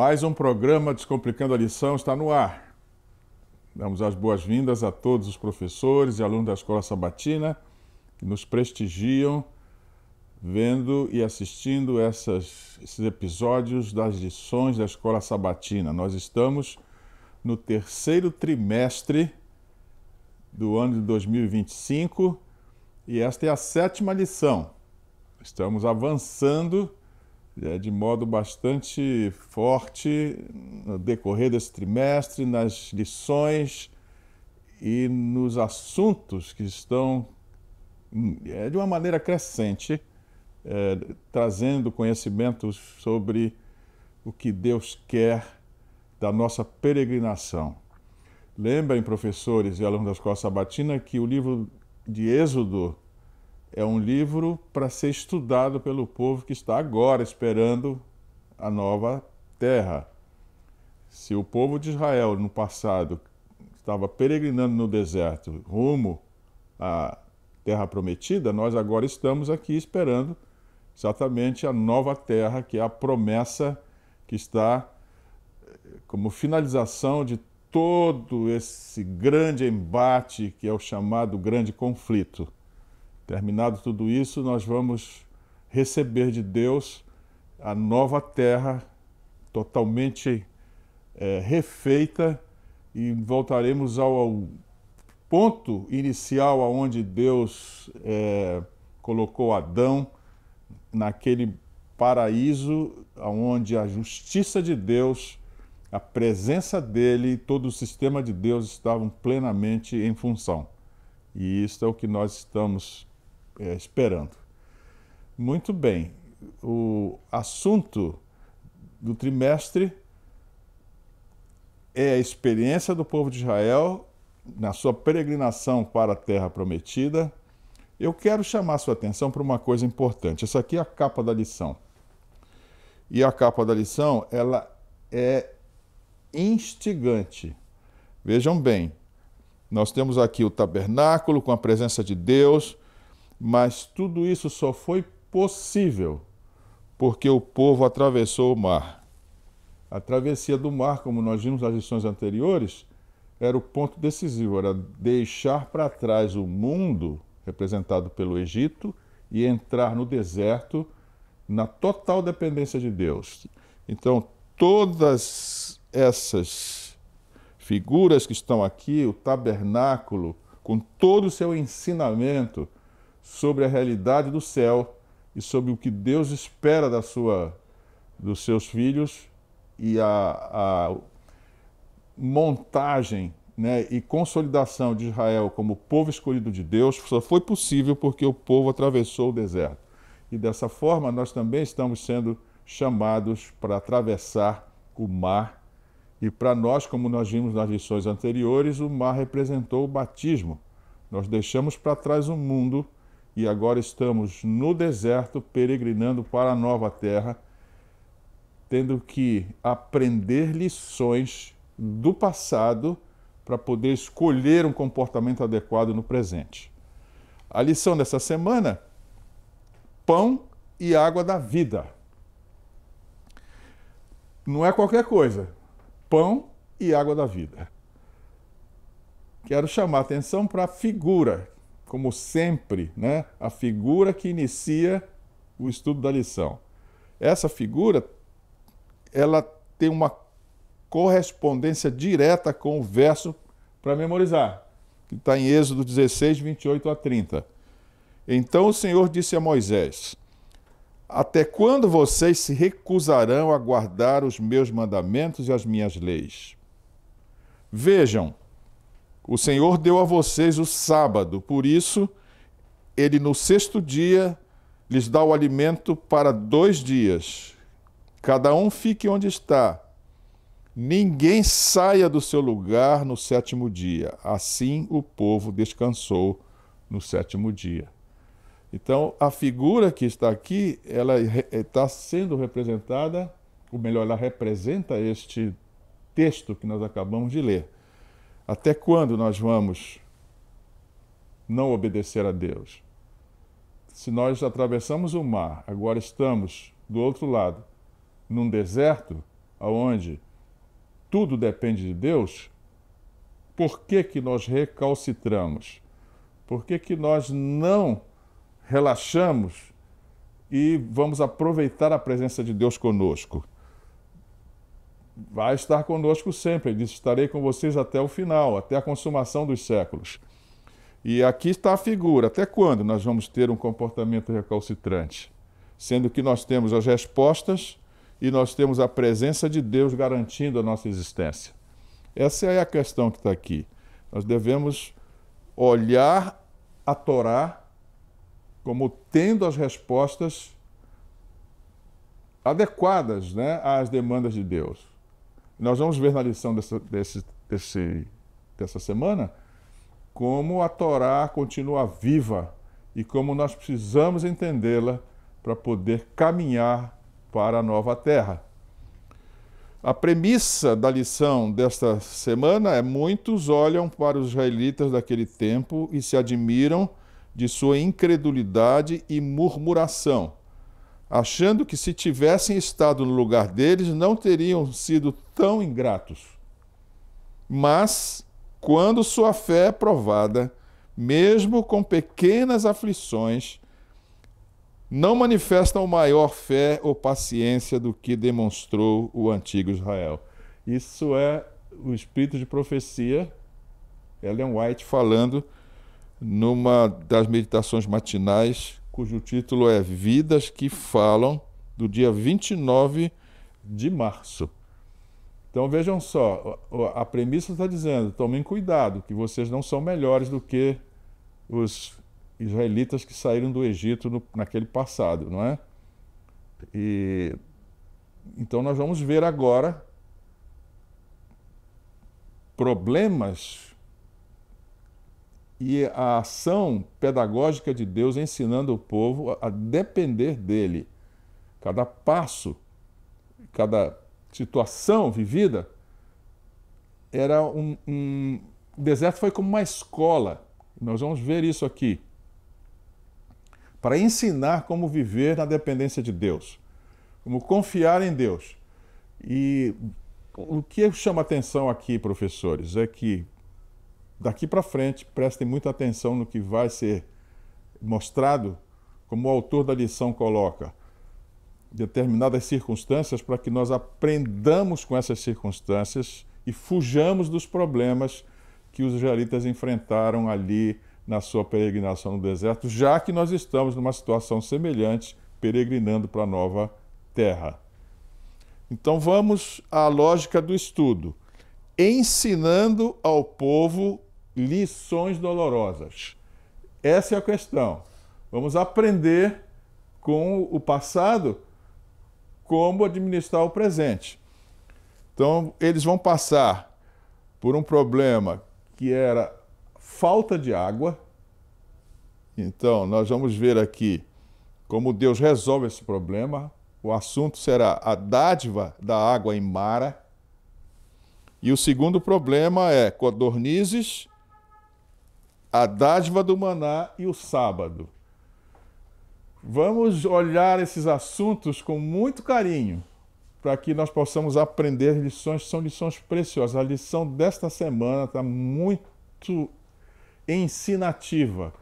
Mais um programa Descomplicando a Lição está no ar. Damos as boas-vindas a todos os professores e alunos da Escola Sabatina que nos prestigiam vendo e assistindo esses episódios das lições da Escola Sabatina. Nós estamos no terceiro trimestre do ano de 2025 e esta é a sétima lição. Estamos avançando de modo bastante forte no decorrer desse trimestre, nas lições e nos assuntos que estão de uma maneira crescente, trazendo conhecimentos sobre o que Deus quer da nossa peregrinação. Lembrem, professores e alunos da Escola Sabatina, que o livro de Êxodo é um livro para ser estudado pelo povo que está agora esperando a nova terra. Se o povo de Israel, no passado, estava peregrinando no deserto rumo à terra prometida, nós agora estamos aqui esperando exatamente a nova terra, que é a promessa que está como finalização de todo esse grande embate que é o chamado grande conflito. Terminado tudo isso, nós vamos receber de Deus a nova terra totalmente refeita e voltaremos ao ponto inicial aonde Deus colocou Adão naquele paraíso onde a justiça de Deus, a presença dele e todo o sistema de Deus estavam plenamente em função. E isso é o que nós estamos esperando. Muito bem, o assunto do trimestre é a experiência do povo de Israel na sua peregrinação para a Terra Prometida. Eu quero chamar a sua atenção para uma coisa importante. Essa aqui é a capa da lição. E a capa da lição, ela é instigante. Vejam bem, nós temos aqui o tabernáculo com a presença de Deus, mas tudo isso só foi possível porque o povo atravessou o mar. A travessia do mar, como nós vimos nas lições anteriores, era o ponto decisivo, era deixar para trás o mundo representado pelo Egito e entrar no deserto na total dependência de Deus. Então, todas essas figuras que estão aqui, o tabernáculo, com todo o seu ensinamento sobre a realidade do céu e sobre o que Deus espera dos seus filhos e a montagem, e consolidação de Israel como povo escolhido de Deus só foi possível porque o povo atravessou o deserto. E dessa forma nós também estamos sendo chamados para atravessar o mar. E para nós, como nós vimos nas lições anteriores, o mar representou o batismo. Nós deixamos para trás o mundo e agora estamos no deserto, peregrinando para a nova terra, tendo que aprender lições do passado para poder escolher um comportamento adequado no presente. A lição dessa semana: pão e água da vida. Não é qualquer coisa. Pão e água da vida. Quero chamar a atenção para a figura, como sempre, a figura que inicia o estudo da lição. Essa figura, ela tem uma correspondência direta com o verso para memorizar, que está em Êxodo 16, 28 a 30. Então o Senhor disse a Moisés: até quando vocês se recusarão a guardar os meus mandamentos e as minhas leis? Vejam, o Senhor deu a vocês o sábado, por isso ele no sexto dia lhes dá o alimento para 2 dias. Cada um fique onde está. Ninguém saia do seu lugar no 7º dia. Assim o povo descansou no 7º dia. Então, a figura que está aqui, ela está sendo representada, ou melhor, ela representa este texto que nós acabamos de ler. Até quando nós vamos não obedecer a Deus? Se nós atravessamos o mar, agora estamos do outro lado, num deserto, onde tudo depende de Deus, por que que nós recalcitramos? Por que que nós não relaxamos e vamos aproveitar a presença de Deus conosco? Vai estar conosco sempre. Ele disse: estarei com vocês até o final, até a consumação dos séculos. E aqui está a figura. Até quando nós vamos ter um comportamento recalcitrante? Sendo que nós temos as respostas e nós temos a presença de Deus garantindo a nossa existência. Essa é a questão que está aqui. Nós devemos olhar a Torá como tendo as respostas adequadas, né, às demandas de Deus. Nós vamos ver na lição dessa semana como a Torá continua viva e como nós precisamos entendê-la para poder caminhar para a nova terra. A premissa da lição desta semana é: muitos olham para os israelitas daquele tempo e se admiram de sua incredulidade e murmuração, achando que se tivessem estado no lugar deles não teriam sido tão ingratos. Mas, quando sua fé é provada, mesmo com pequenas aflições, não manifestam maior fé ou paciência do que demonstrou o antigo Israel. Isso é o espírito de profecia, Ellen White falando numa das meditações matinais, cujo título é Vidas que Falam, do dia 29 de março. Então vejam só, a premissa está dizendo: tomem cuidado, que vocês não são melhores do que os israelitas que saíram do Egito naquele passado, não é? E então nós vamos ver agora problemas e a ação pedagógica de Deus ensinando o povo a depender dele. Cada passo, cada situação vivida era o deserto foi como uma escola. Nós vamos ver isso aqui, para ensinar como viver na dependência de Deus, como confiar em Deus. E o que chama atenção aqui, professores, é que daqui para frente, prestem muita atenção no que vai ser mostrado, como o autor da lição coloca, determinadas circunstâncias para que nós aprendamos com essas circunstâncias e fujamos dos problemas que os israelitas enfrentaram ali na sua peregrinação no deserto, já que nós estamos numa situação semelhante, peregrinando para a nova terra. Então vamos à lógica do estudo. Ensinando ao povo lições dolorosas. Essa é a questão. Vamos aprender com o passado como administrar o presente. Então, eles vão passar por um problema que era falta de água. Então, nós vamos ver aqui como Deus resolve esse problema. O assunto será a dádiva da água em Mara. E o segundo problema é codornizes, a dádiva do maná e o sábado. Vamos olhar esses assuntos com muito carinho, para que nós possamos aprender lições, são lições preciosas. A lição desta semana está muito ensinativa,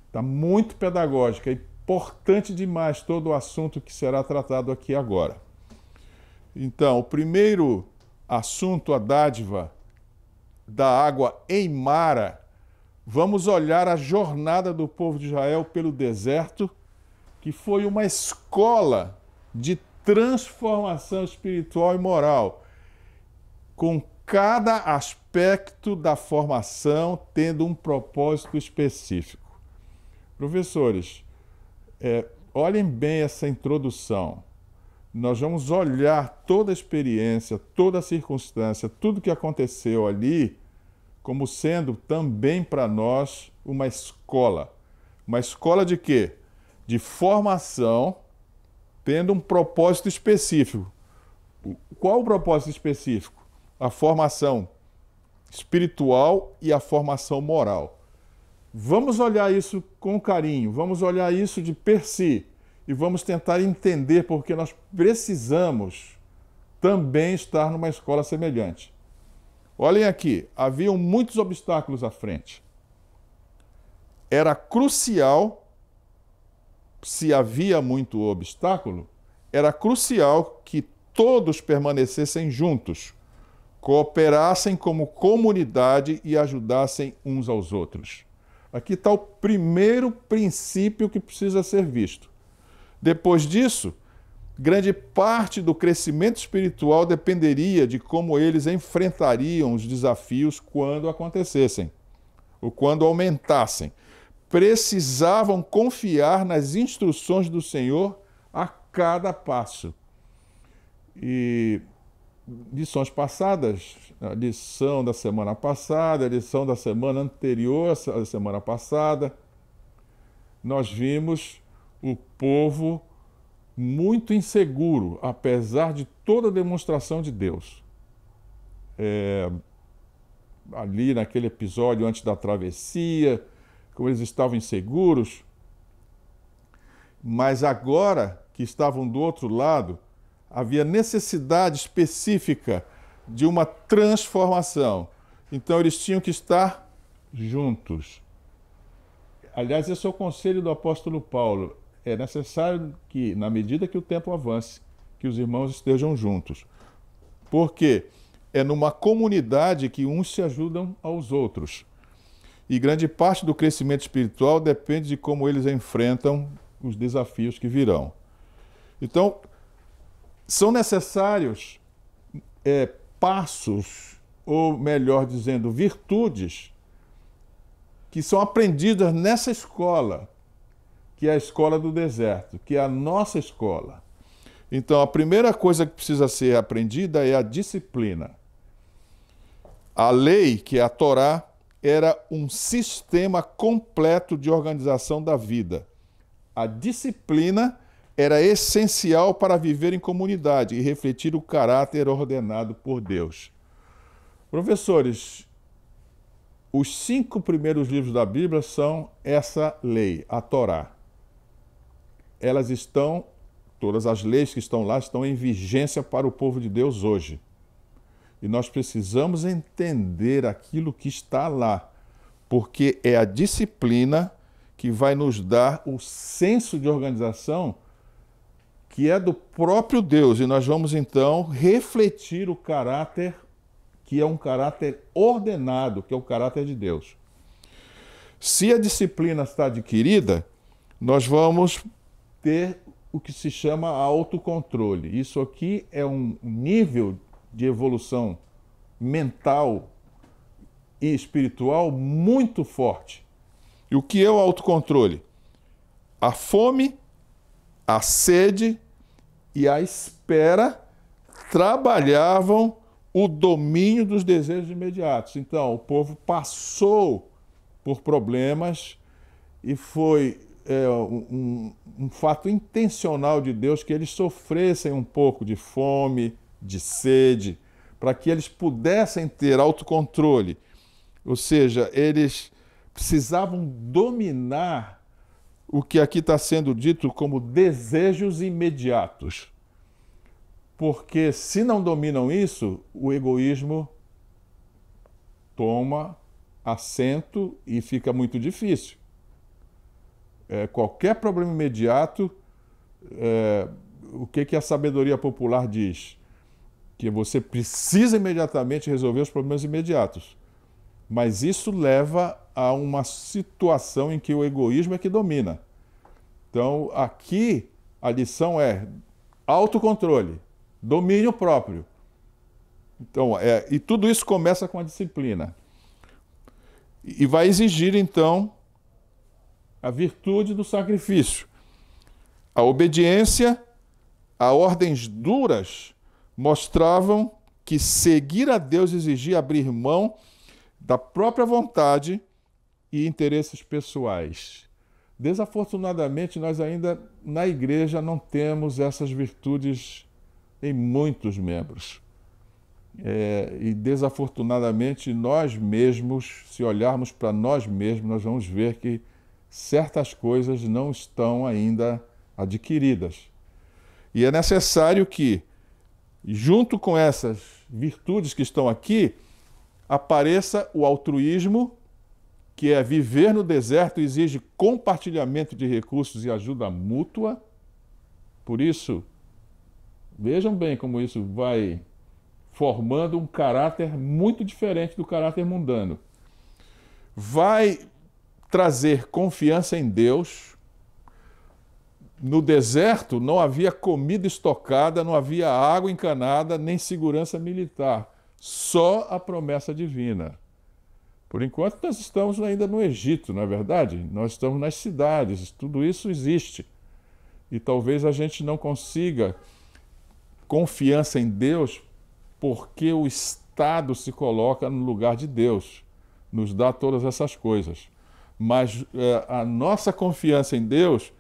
está muito pedagógica, é importante demais todo o assunto que será tratado aqui agora. Então, o primeiro assunto, a dádiva da água em Mara, vamos olhar a jornada do povo de Israel pelo deserto, que foi uma escola de transformação espiritual e moral, com cada aspecto da formação tendo um propósito específico. Professores, olhem bem essa introdução. Nós vamos olhar toda a experiência, toda a circunstância, tudo que aconteceu ali, como sendo também para nós uma escola. Uma escola de quê? De formação, tendo um propósito específico. Qual o propósito específico? A formação espiritual e a formação moral. Vamos olhar isso com carinho, vamos olhar isso de per si e vamos tentar entender porque nós precisamos também estar numa escola semelhante. Olhem aqui, haviam muitos obstáculos à frente. Era crucial, se havia muito obstáculo, era crucial que todos permanecessem juntos, cooperassem como comunidade e ajudassem uns aos outros. Aqui está o primeiro princípio que precisa ser visto. Depois disso, grande parte do crescimento espiritual dependeria de como eles enfrentariam os desafios quando acontecessem, ou quando aumentassem. Precisavam confiar nas instruções do Senhor a cada passo. E lições passadas, a lição da semana passada, a lição da semana anterior à semana passada, nós vimos o povo muito inseguro, apesar de toda a demonstração de Deus. Ali naquele episódio antes da travessia, como eles estavam inseguros, mas agora que estavam do outro lado, havia necessidade específica de uma transformação. Então eles tinham que estar juntos. Aliás, esse é o conselho do apóstolo Paulo. É necessário que, na medida que o tempo avance, que os irmãos estejam juntos. Porque é numa comunidade que uns se ajudam aos outros. E grande parte do crescimento espiritual depende de como eles enfrentam os desafios que virão. Então, são necessários passos, ou melhor dizendo, virtudes, que são aprendidas nessa escola, que é a escola do deserto, que é a nossa escola. Então, a primeira coisa que precisa ser aprendida é a disciplina. A lei, que é a Torá, era um sistema completo de organização da vida. A disciplina era essencial para viver em comunidade e refletir o caráter ordenado por Deus. Professores, os 5 primeiros livros da Bíblia são essa lei, a Torá. Todas as leis que estão lá estão em vigência para o povo de Deus hoje. E nós precisamos entender aquilo que está lá, porque é a disciplina que vai nos dar o senso de organização que é do próprio Deus, e nós vamos então refletir o caráter que é um caráter ordenado, que é o caráter de Deus. Se a disciplina está adquirida, nós vamos ter o que se chama autocontrole. Isso aqui é um nível de evolução mental e espiritual muito forte. E o que é o autocontrole? A fome, a sede e a espera trabalhavam o domínio dos desejos imediatos. Então, o povo passou por problemas e foi um fato intencional de Deus que eles sofressem um pouco de fome, de sede, para que eles pudessem ter autocontrole. Ou seja, eles precisavam dominar o que aqui está sendo dito como desejos imediatos. Porque se não dominam isso, o egoísmo toma assento e fica muito difícil. Qualquer problema imediato, o que a sabedoria popular diz? Que você precisa imediatamente resolver os problemas imediatos. Mas isso leva a uma situação em que o egoísmo é que domina. Então, aqui, a lição é autocontrole, domínio próprio. Então, e tudo isso começa com a disciplina. E vai exigir, então, a virtude do sacrifício. A obediência a ordens duras mostravam que seguir a Deus exigia abrir mão da própria vontade e interesses pessoais. Desafortunadamente, nós ainda na igreja não temos essas virtudes em muitos membros. E desafortunadamente, nós mesmos, se olharmos para nós mesmos, nós vamos ver que certas coisas não estão ainda adquiridas. E é necessário que E junto com essas virtudes que estão aqui, apareça o altruísmo, que é viver no deserto exige compartilhamento de recursos e ajuda mútua. Por isso, vejam bem como isso vai formando um caráter muito diferente do caráter mundano. Vai trazer confiança em Deus. No deserto não havia comida estocada, não havia água encanada, nem segurança militar. Só a promessa divina. Por enquanto nós estamos ainda no Egito, não é verdade? Nós estamos nas cidades, tudo isso existe. E talvez a gente não consiga confiança em Deus porque o Estado se coloca no lugar de Deus, nos dá todas essas coisas. Mas a nossa confiança em Deus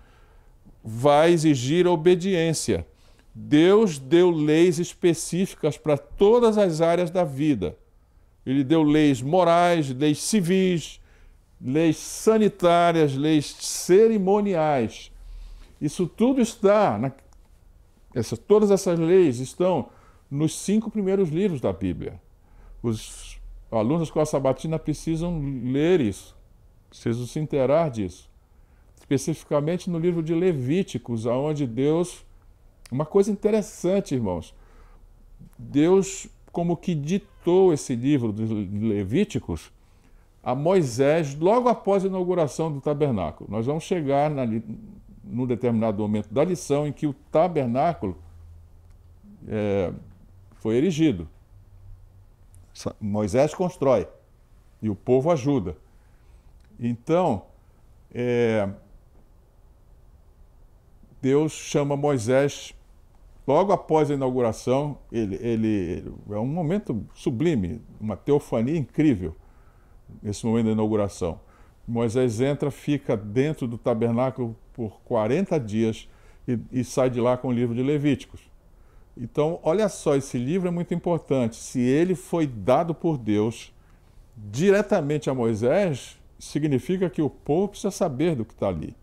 vai exigir obediência. Deus deu leis específicas para todas as áreas da vida. Ele deu leis morais, leis civis, leis sanitárias, leis cerimoniais. Isso tudo está, todas essas leis estão nos 5 primeiros livros da Bíblia. Os alunos da escola sabatina precisam ler isso, precisam se inteirar disso. Especificamente no livro de Levíticos, onde Deus... Uma coisa interessante, irmãos, Deus como que ditou esse livro de Levíticos a Moisés logo após a inauguração do tabernáculo. Nós vamos chegar num determinado momento da lição em que o tabernáculo foi erigido. Moisés constrói e o povo ajuda. Então, Deus chama Moisés logo após a inauguração. Ele é um momento sublime, uma teofania incrível, esse momento da inauguração. Moisés entra, fica dentro do tabernáculo por 40 dias e sai de lá com o livro de Levíticos. Então, olha só, esse livro é muito importante. Se ele foi dado por Deus diretamente a Moisés, significa que o povo precisa saber do que está ali.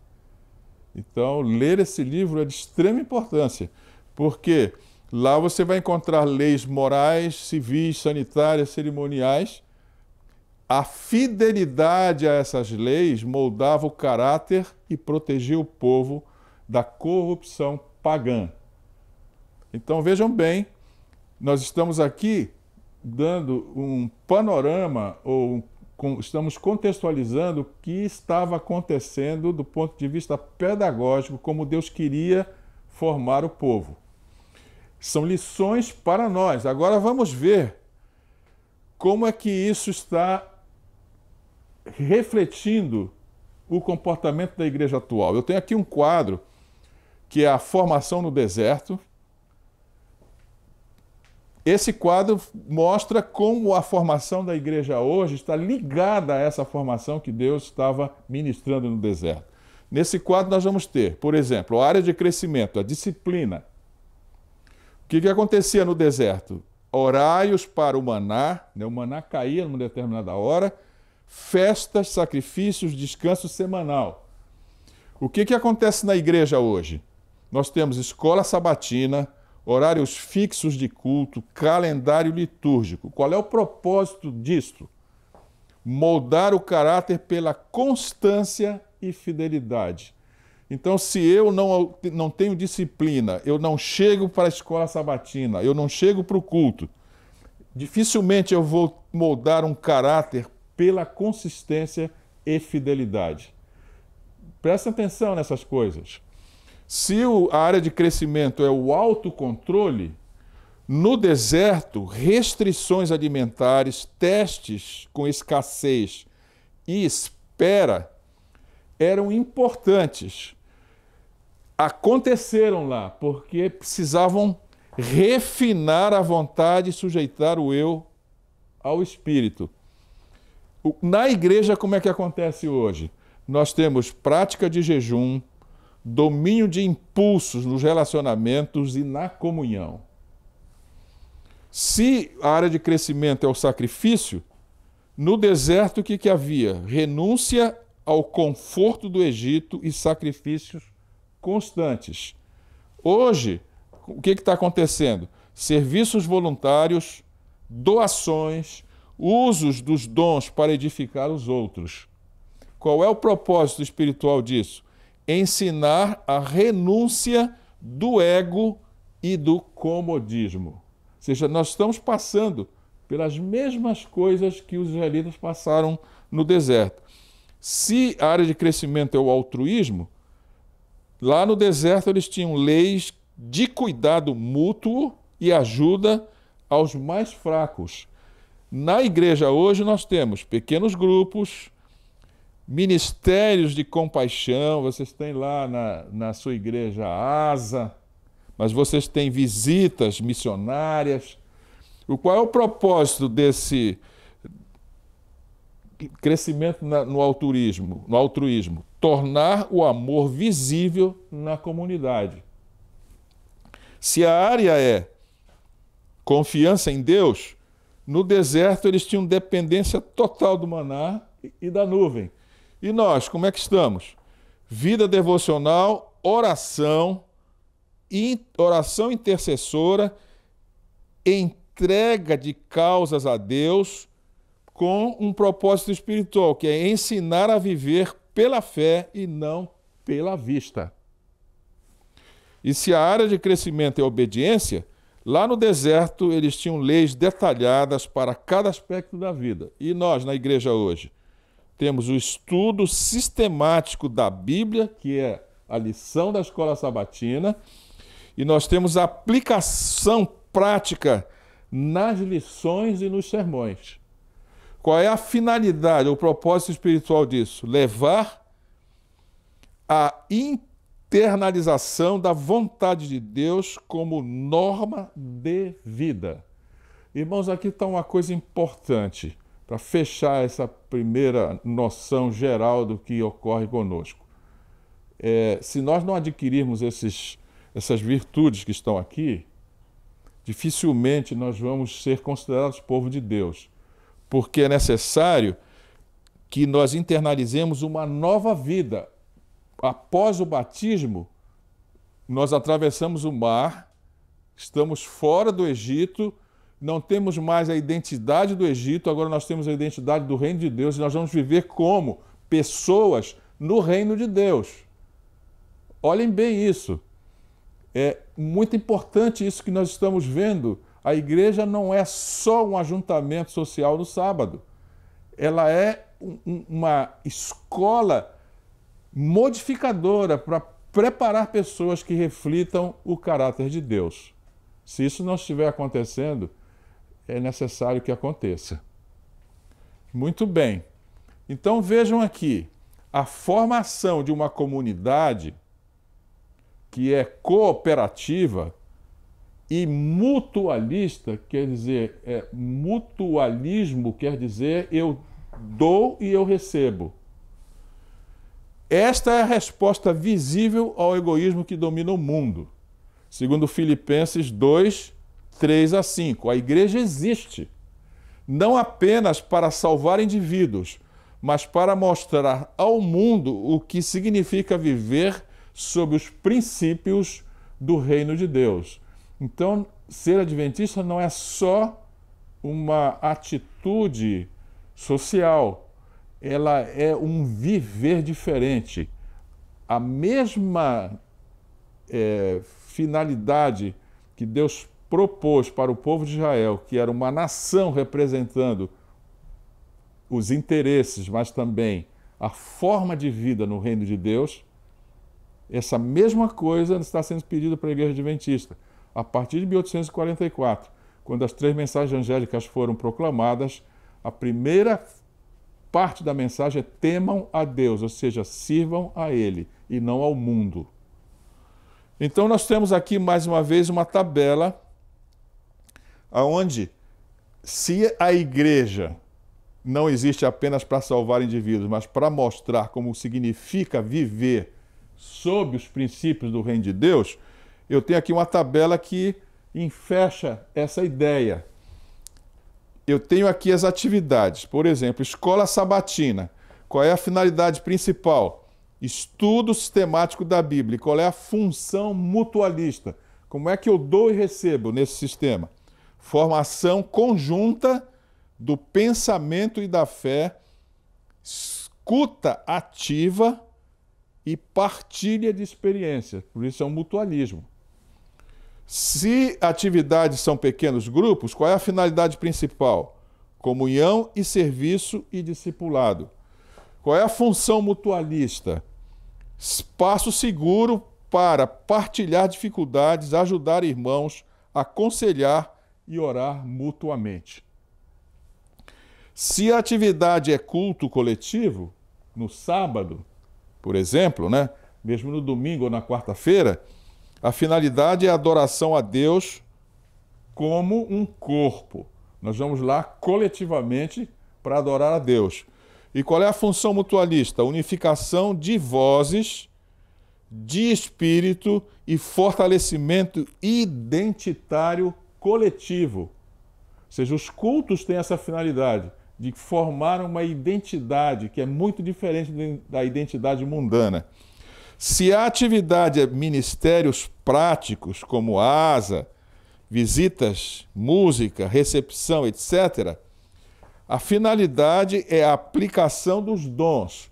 Então, ler esse livro é de extrema importância, porque lá você vai encontrar leis morais, civis, sanitárias, cerimoniais. A fidelidade a essas leis moldava o caráter e protegia o povo da corrupção pagã. Então, vejam bem, nós estamos aqui dando um panorama, estamos contextualizando o que estava acontecendo do ponto de vista pedagógico, como Deus queria formar o povo. São lições para nós. Agora vamos ver como é que isso está refletindo o comportamento da igreja atual. Eu tenho aqui um quadro que é a formação no deserto. Esse quadro mostra como a formação da igreja hoje está ligada a essa formação que Deus estava ministrando no deserto. Nesse quadro nós vamos ter, por exemplo, a área de crescimento, a disciplina. O que acontecia no deserto? Horários para o maná caía numa determinada hora, festas, sacrifícios, descanso semanal. O que acontece na igreja hoje? Nós temos escola sabatina, horários fixos de culto, calendário litúrgico. Qual é o propósito disso? Moldar o caráter pela constância e fidelidade. Então, se eu não tenho disciplina, eu não chego para a escola sabatina, eu não chego para o culto, dificilmente eu vou moldar um caráter pela consistência e fidelidade. Presta atenção nessas coisas. Se a área de crescimento é o autocontrole, no deserto, restrições alimentares, testes com escassez e espera eram importantes. Aconteceram lá, porque precisavam refinar a vontade e sujeitar o eu ao espírito. Na igreja, como é que acontece hoje? Nós temos prática de jejum, domínio de impulsos nos relacionamentos e na comunhão. Se a área de crescimento é o sacrifício, no deserto o que havia? Renúncia ao conforto do Egito e sacrifícios constantes. Hoje, o que está acontecendo? serviços voluntários, doações, usos dos dons para edificar os outros. Qual é o propósito espiritual disso? Ensinar a renúncia do ego e do comodismo. Ou seja, nós estamos passando pelas mesmas coisas que os israelitas passaram no deserto. Se a área de crescimento é o altruísmo, lá no deserto eles tinham leis de cuidado mútuo e ajuda aos mais fracos. Na igreja hoje nós temos pequenos grupos, ministérios de compaixão, vocês têm lá na sua igreja a ASA, mas vocês têm visitas missionárias. Qual é o propósito desse crescimento no altruísmo? Tornar o amor visível na comunidade. Se a área é confiança em Deus, no deserto eles tinham dependência total do maná e da nuvem. E nós, como é que estamos? Vida devocional, oração intercessora, entrega de causas a Deus com um propósito espiritual, que é ensinar a viver pela fé e não pela vista. E se a área de crescimento é obediência, lá no deserto eles tinham leis detalhadas para cada aspecto da vida. E nós, na igreja hoje, temos o estudo sistemático da Bíblia, que é a lição da escola sabatina, e nós temos a aplicação prática nas lições e nos sermões. Qual é a finalidade, o propósito espiritual disso? Levar a internalização da vontade de Deus como norma de vida. Irmãos, aqui está uma coisa importante para fechar essa primeira noção geral do que ocorre conosco. Se nós não adquirirmos essas virtudes que estão aqui, dificilmente nós vamos ser considerados povo de Deus, porque é necessário que nós internalizemos uma nova vida. Após o batismo, nós atravessamos o mar, estamos fora do Egito, não temos mais a identidade do Egito, agora nós temos a identidade do reino de Deus e nós vamos viver como pessoas no reino de Deus. Olhem bem isso. É muito importante isso que nós estamos vendo. A igreja não é só um ajuntamento social no sábado. Ela é uma escola modificadora para preparar pessoas que reflitam o caráter de Deus. Se isso não estiver acontecendo, é necessário que aconteça. Muito bem. Então vejam aqui, a formação de uma comunidade que é cooperativa e mutualista, quer dizer, mutualismo quer dizer eu dou e eu recebo. Esta é a resposta visível ao egoísmo que domina o mundo. Segundo Filipenses 2, 3 a 5. A igreja existe, não apenas para salvar indivíduos, mas para mostrar ao mundo o que significa viver sob os princípios do reino de Deus. Então, ser adventista não é só uma atitude social, ela é um viver diferente. A mesma finalidade que Deus propôs para o povo de Israel, que era uma nação representando os interesses, mas também a forma de vida no reino de Deus, essa mesma coisa está sendo pedida para a igreja adventista. A partir de 1844, quando as 3 mensagens angélicas foram proclamadas, a primeira parte da mensagem é temam a Deus, ou seja, sirvam a Ele e não ao mundo. Então nós temos aqui mais uma vez uma tabela onde, se a igreja não existe apenas para salvar indivíduos, mas para mostrar como significa viver sob os princípios do reino de Deus, eu tenho aqui uma tabela que enfecha essa ideia. Eu tenho aqui as atividades. Por exemplo, escola sabatina. Qual é a finalidade principal? Estudo sistemático da Bíblia. Qual é a função mutualista? Como é que eu dou e recebo nesse sistema? Formação conjunta do pensamento e da fé, escuta ativa e partilha de experiências. Por isso é um mutualismo. Se atividades são pequenos grupos, qual é a finalidade principal? Comunhão e serviço e discipulado. Qual é a função mutualista? Espaço seguro para partilhar dificuldades, ajudar irmãos, aconselhar e orar mutuamente. Se a atividade é culto coletivo, no sábado, por exemplo, né? Mesmo no domingo ou na quarta-feira, a finalidade é a adoração a Deus como um corpo. Nós vamos lá coletivamente para adorar a Deus. E qual é a função mutualista? Unificação de vozes, de espírito e fortalecimento identitário coletivo. Ou seja, os cultos têm essa finalidade de formar uma identidade que é muito diferente da identidade mundana. Se a atividade é ministérios práticos, como asa, visitas, música, recepção, etc., a finalidade é a aplicação dos dons.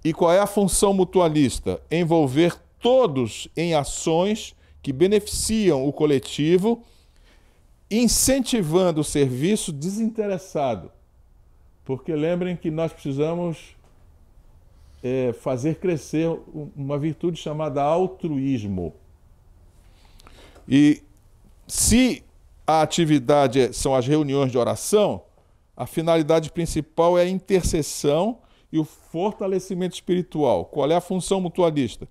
E qual é a função mutualista? Envolver todos em ações que beneficiam o coletivo, incentivando o serviço desinteressado. Porque lembrem que nós precisamos fazer crescer uma virtude chamada altruísmo. E se a atividade são as reuniões de oração, a finalidade principal é a intercessão e o fortalecimento espiritual. Qual é a função mutualista?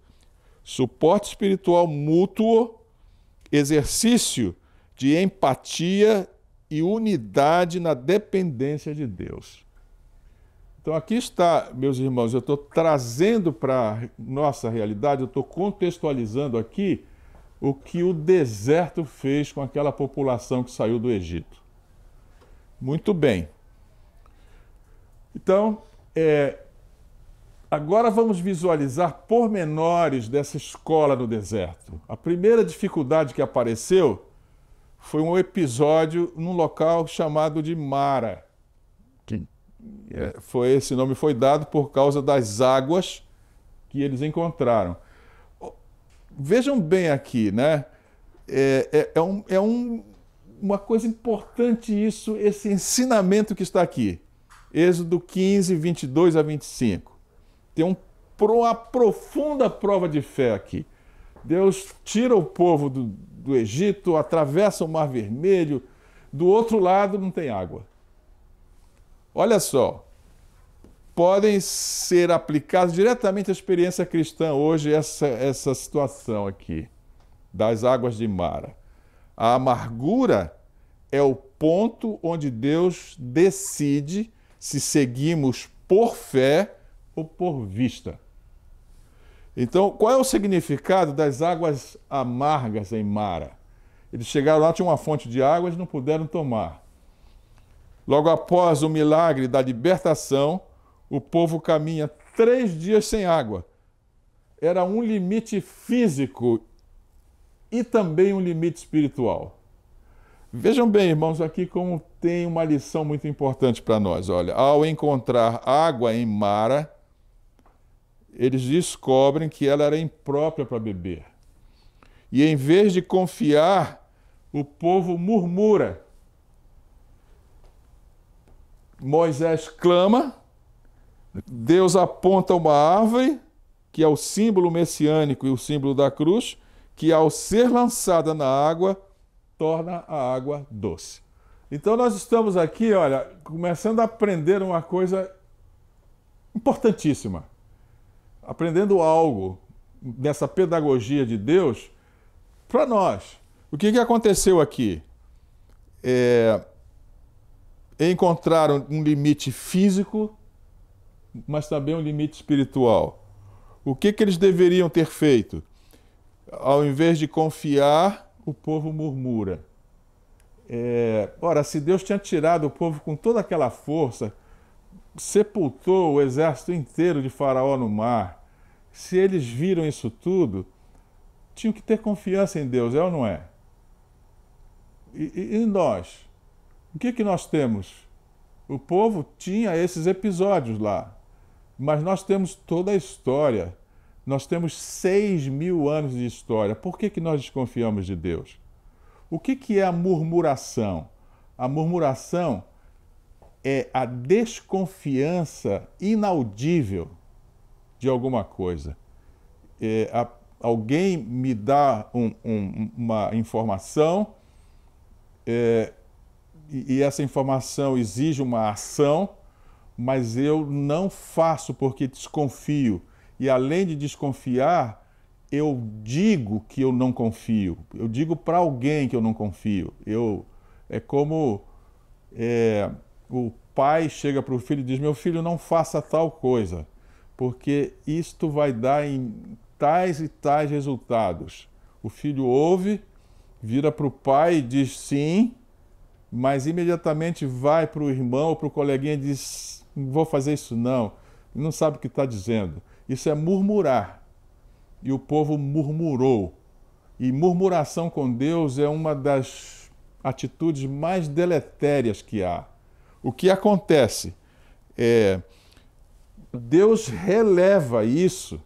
Suporte espiritual mútuo, exercício de empatia e unidade na dependência de Deus. Então aqui está, meus irmãos, eu estou trazendo para a nossa realidade, eu estou contextualizando aqui o que o deserto fez com aquela população que saiu do Egito. Muito bem. Então, agora vamos visualizar pormenores dessa escola no deserto. A primeira dificuldade que apareceu foi um episódio num local chamado de Mara. Esse nome foi dado por causa das águas que eles encontraram. Vejam bem aqui, né? Uma coisa importante isso, esse ensinamento que está aqui. Êxodo 15, 22 a 25. Tem uma profunda prova de fé aqui. Deus tira o povo do Egito, atravessa o Mar Vermelho, do outro lado não tem água. Olha só, podem ser aplicados diretamente à experiência cristã hoje essa situação aqui, das águas de Mara. A amargura é o ponto onde Deus decide se seguimos por fé ou por vista. Então, qual é o significado das águas amargas em Mara? Eles chegaram lá, tinha uma fonte de água, eles não puderam tomar. Logo após o milagre da libertação, o povo caminha 3 dias sem água. Era um limite físico e também um limite espiritual. Vejam bem, irmãos, aqui como tem uma lição muito importante para nós. Olha, ao encontrar água em Mara, eles descobrem que ela era imprópria para beber. E em vez de confiar, o povo murmura. Moisés clama, Deus aponta uma árvore, que é o símbolo messiânico e o símbolo da cruz, que ao ser lançada na água, torna a água doce. Então nós estamos aqui, olha, começando a aprender uma coisa importantíssima. Aprendendo algo dessa pedagogia de Deus para nós. O que aconteceu aqui? Encontraram um limite físico, mas também um limite espiritual. O que eles deveriam ter feito? Ao invés de confiar, o povo murmura. Ora, se Deus tinha tirado o povo com toda aquela força, sepultou o exército inteiro de Faraó no mar, se eles viram isso tudo, tinham que ter confiança em Deus, é ou não é? E nós? O que nós temos? O povo tinha esses episódios lá, mas nós temos toda a história. Nós temos 6.000 anos de história. Por que nós desconfiamos de Deus? O que é a murmuração? A murmuração é a desconfiança inaudível de alguma coisa. Alguém me dá uma informação e essa informação exige uma ação, mas eu não faço porque desconfio. E além de desconfiar, eu digo que eu não confio. Eu digo para alguém que eu não confio. É como o pai chega para o filho e diz: meu filho, não faça tal coisa, porque isto vai dar em tais e tais resultados. O filho ouve, vira para o pai e diz sim, mas imediatamente vai para o irmão ou para o coleguinha e diz: não vou fazer isso não. Não sabe o que está dizendo. Isso é murmurar. E o povo murmurou. E murmuração com Deus é uma das atitudes mais deletérias que há. O que acontece? Deus releva isso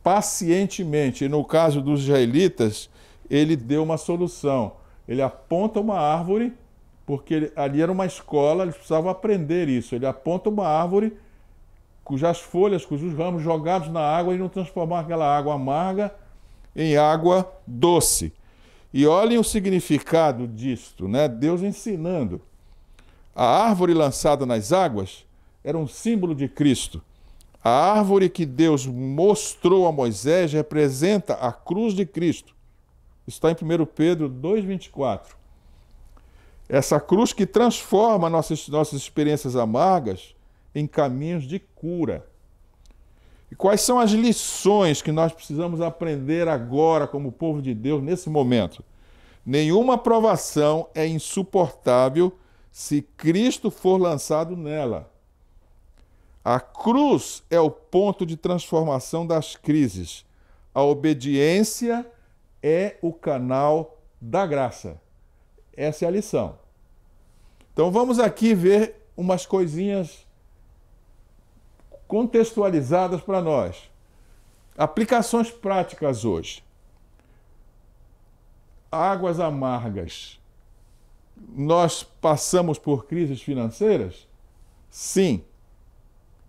pacientemente. E no caso dos israelitas, ele deu uma solução. Ele aponta uma árvore, porque ali era uma escola, eles precisavam aprender isso. Ele aponta uma árvore cujas folhas, cujos ramos jogados na água iriam transformar aquela água amarga em água doce. E olhem o significado disto, né? Deus ensinando. A árvore lançada nas águas era um símbolo de Cristo. A árvore que Deus mostrou a Moisés representa a cruz de Cristo. Está em 1 Pedro 2,24. Essa cruz que transforma nossas experiências amargas em caminhos de cura. E quais são as lições que nós precisamos aprender agora como povo de Deus nesse momento? Nenhuma provação é insuportável se Cristo for lançado nela. A cruz é o ponto de transformação das crises. A obediência é o canal da graça. Essa é a lição. Então vamos aqui ver umas coisinhas contextualizadas para nós. Aplicações práticas hoje. Águas amargas. Nós passamos por crises financeiras? Sim.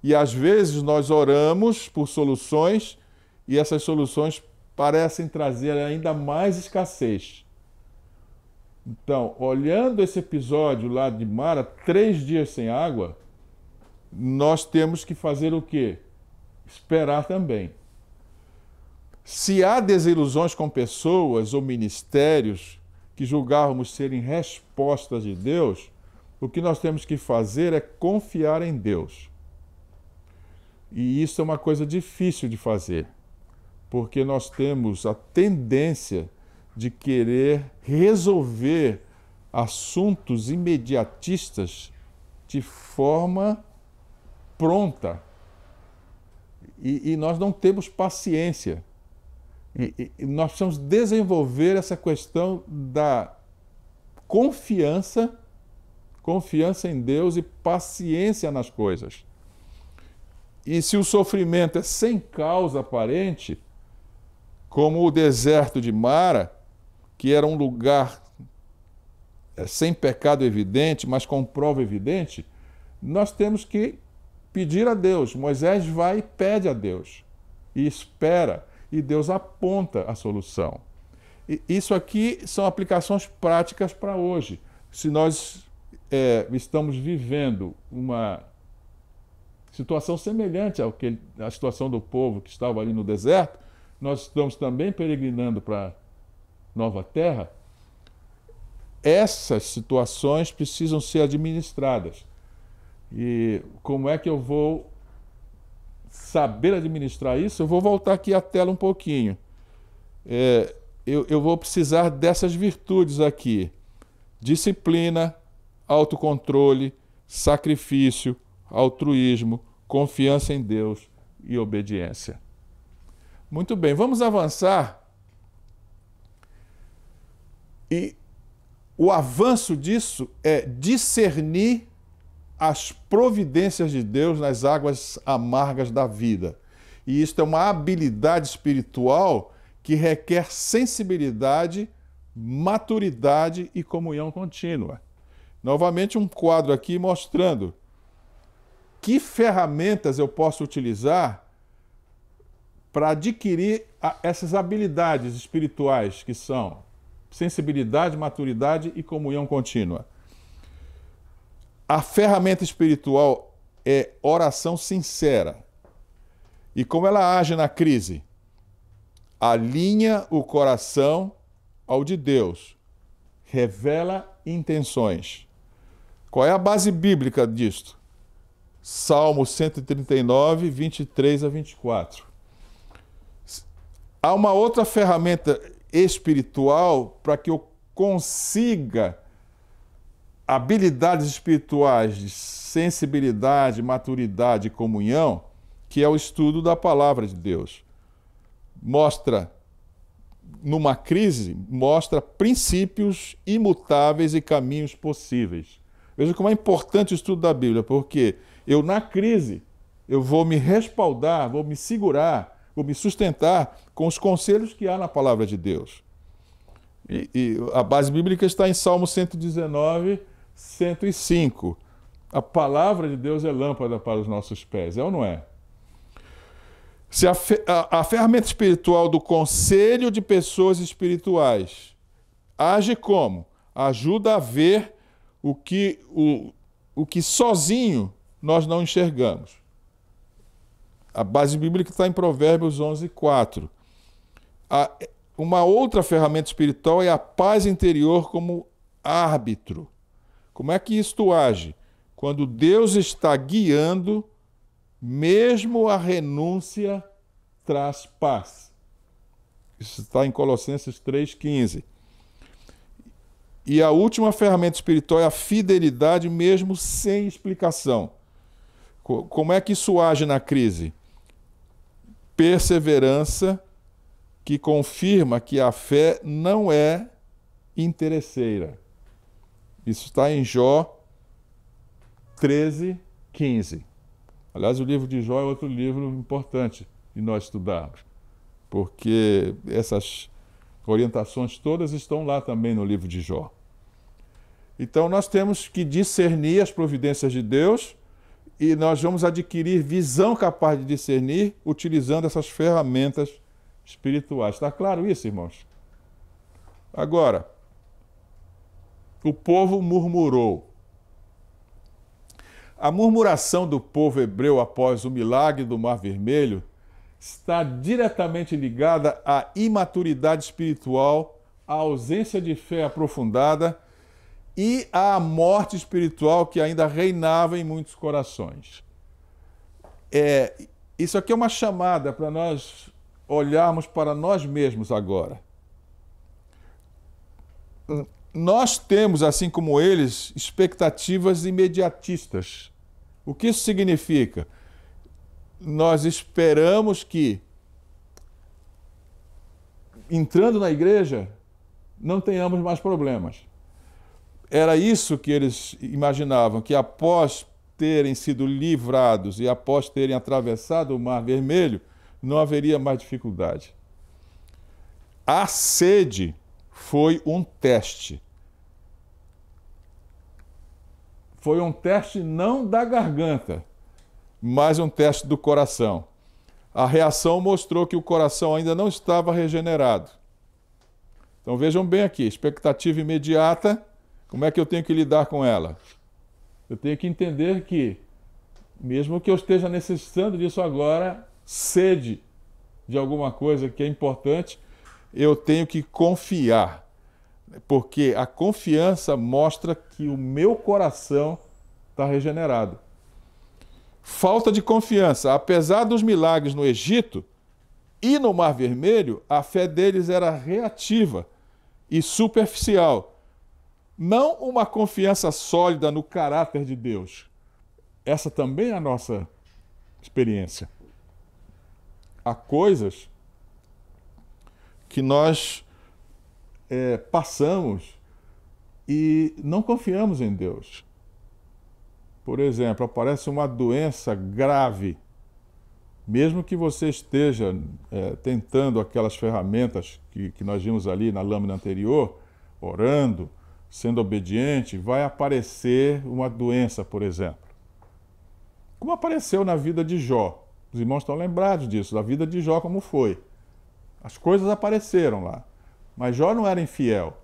E às vezes nós oramos por soluções e essas soluções parecem trazer ainda mais escassez. Então, olhando esse episódio lá de Mara, 3 dias sem água, nós temos que fazer o quê? Esperar também. Se há desilusões com pessoas ou ministérios que julgávamos serem respostas de Deus, o que nós temos que fazer é confiar em Deus. E isso é uma coisa difícil de fazer, porque nós temos a tendência de querer resolver assuntos imediatistas de forma pronta. E nós não temos paciência. E nós precisamos desenvolver essa questão da confiança em Deus e paciência nas coisas. E se o sofrimento é sem causa aparente, como o deserto de Mara, que era um lugar sem pecado evidente, mas com prova evidente, nós temos que pedir a Deus. Moisés vai e pede a Deus, e espera, e Deus aponta a solução. E isso aqui são aplicações práticas para hoje. Se nós estamos vivendo uma situação semelhante à situação do povo que estava ali no deserto, nós estamos também peregrinando para Nova Terra, essas situações precisam ser administradas. E como é que eu vou saber administrar isso? Eu vou voltar aqui à tela um pouquinho. Eu vou precisar dessas virtudes aqui: disciplina, autocontrole, sacrifício, altruísmo, confiança em Deus e obediência. Muito bem, vamos avançar E o avanço disso é discernir as providências de Deus nas águas amargas da vida. E isto é uma habilidade espiritual que requer sensibilidade, maturidade e comunhão contínua. Novamente um quadro aqui mostrando que ferramentas eu posso utilizar para adquirir essas habilidades espirituais que são sensibilidade, maturidade e comunhão contínua. A ferramenta espiritual é oração sincera. E como ela age na crise? Alinha o coração ao de Deus. Revela intenções. Qual é a base bíblica disto? Salmo 139, 23 a 24. Há uma outra ferramenta espiritual para que eu consiga habilidades espirituais de sensibilidade, maturidade e comunhão, que é o estudo da palavra de Deus. Numa crise, mostra princípios imutáveis e caminhos possíveis. Veja como é importante o estudo da Bíblia, porque na crise, eu vou me respaldar, vou me segurar, vou me sustentar com os conselhos que há na palavra de Deus. E a base bíblica está em Salmo 119, 105. A palavra de Deus é lâmpada para os nossos pés, é ou não é? Se a ferramenta espiritual do conselho de pessoas espirituais age como? Ajuda a ver o que sozinho nós não enxergamos. A base bíblica está em Provérbios 11, 4. Uma outra ferramenta espiritual é a paz interior como árbitro. Como é que isto age? Quando Deus está guiando, mesmo a renúncia traz paz. Isso está em Colossenses 3,15. E a última ferramenta espiritual é a fidelidade, mesmo sem explicação. Como é que isso age na crise? Perseverança, que confirma que a fé não é interesseira. Isso está em Jó 13, 15. Aliás, o livro de Jó é outro livro importante de nós estudarmos, porque essas orientações todas estão lá também no livro de Jó. Então, nós temos que discernir as providências de Deus e nós vamos adquirir visão capaz de discernir utilizando essas ferramentas espirituais. Está claro isso, irmãos? Agora, o povo murmurou. A murmuração do povo hebreu após o milagre do Mar Vermelho está diretamente ligada à imaturidade espiritual, à ausência de fé aprofundada e à morte espiritual que ainda reinava em muitos corações. Isso aqui é uma chamada para nós olharmos para nós mesmos agora. Nós temos, assim como eles, expectativas imediatistas. O que isso significa? Nós esperamos que, entrando na igreja, não tenhamos mais problemas. Era isso que eles imaginavam, que após terem sido livrados e após terem atravessado o Mar Vermelho, não haveria mais dificuldade. A sede foi um teste. Foi um teste não da garganta, mas um teste do coração. A reação mostrou que o coração ainda não estava regenerado. Então vejam bem aqui, expectativa imediata, como é que eu tenho que lidar com ela? Eu tenho que entender que, mesmo que eu esteja necessitando disso agora, sede de alguma coisa que é importante, eu tenho que confiar. Porque a confiança mostra que o meu coração está regenerado. Falta de confiança. Apesar dos milagres no Egito e no Mar Vermelho, a fé deles era reativa e superficial. Não uma confiança sólida no caráter de Deus. Essa também é a nossa experiência. Há coisas que nós passamos e não confiamos em Deus. Por exemplo, aparece uma doença grave, mesmo que você esteja tentando aquelas ferramentas que nós vimos ali na lâmina anterior, orando, sendo obediente, vai aparecer uma doença, por exemplo. Como apareceu na vida de Jó. Os irmãos estão lembrados disso, da vida de Jó como foi. As coisas apareceram lá. Mas Jó não era infiel.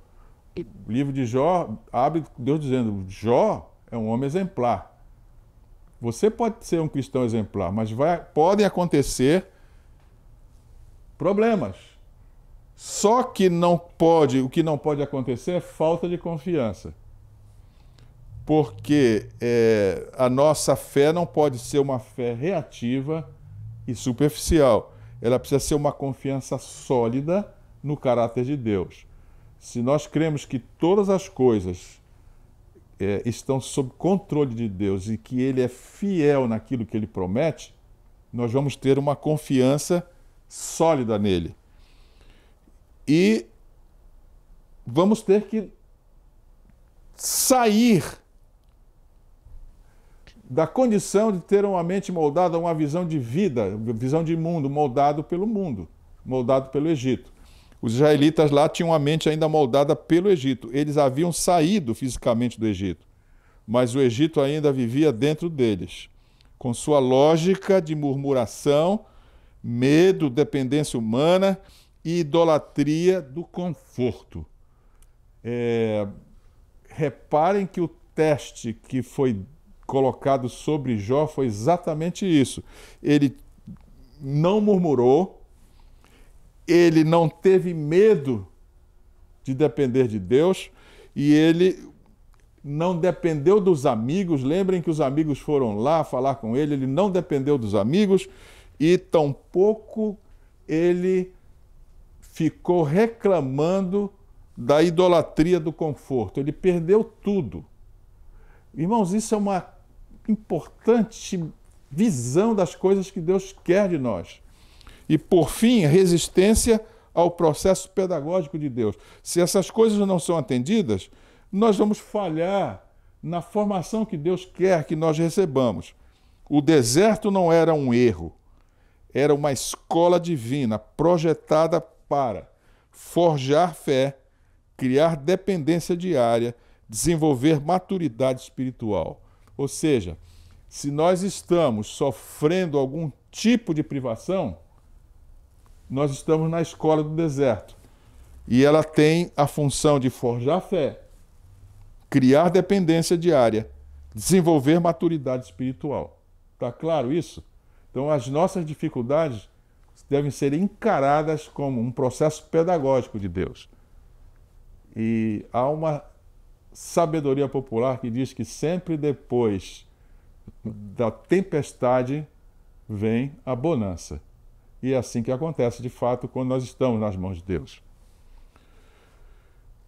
O livro de Jó abre Deus dizendo, Jó é um homem exemplar. Você pode ser um cristão exemplar, mas podem acontecer problemas. Só que o que não pode acontecer é falta de confiança. Porque a nossa fé não pode ser uma fé reativa e superficial. Ela precisa ser uma confiança sólida no caráter de Deus. Se nós cremos que todas as coisas estão sob controle de Deus e que Ele é fiel naquilo que Ele promete, nós vamos ter uma confiança sólida nele. E vamos ter que sair da condição de ter uma mente moldada a uma visão de vida, visão de mundo, moldado pelo Egito. Os israelitas lá tinham a mente ainda moldada pelo Egito. Eles haviam saído fisicamente do Egito, mas o Egito ainda vivia dentro deles, com sua lógica de murmuração, medo, dependência humana e idolatria do conforto. Reparem que o teste que foi colocado sobre Jó foi exatamente isso. Ele não murmurou, ele não teve medo de depender de Deus e ele não dependeu dos amigos. Lembrem que os amigos foram lá falar com ele não dependeu dos amigos e tampouco ele ficou reclamando da idolatria do conforto. Ele perdeu tudo. Irmãos, isso é uma importante visão das coisas que Deus quer de nós. E, por fim, resistência ao processo pedagógico de Deus. Se essas coisas não são atendidas, nós vamos falhar na formação que Deus quer que nós recebamos. O deserto não era um erro, era uma escola divina projetada para forjar fé, criar dependência diária, desenvolver maturidade espiritual. Ou seja, se nós estamos sofrendo algum tipo de privação, nós estamos na escola do deserto. E ela tem a função de forjar fé, criar dependência diária, desenvolver maturidade espiritual. Está claro isso? Então, as nossas dificuldades devem ser encaradas como um processo pedagógico de Deus. E há uma sabedoria popular que diz que sempre depois da tempestade vem a bonança. E é assim que acontece, de fato, quando nós estamos nas mãos de Deus.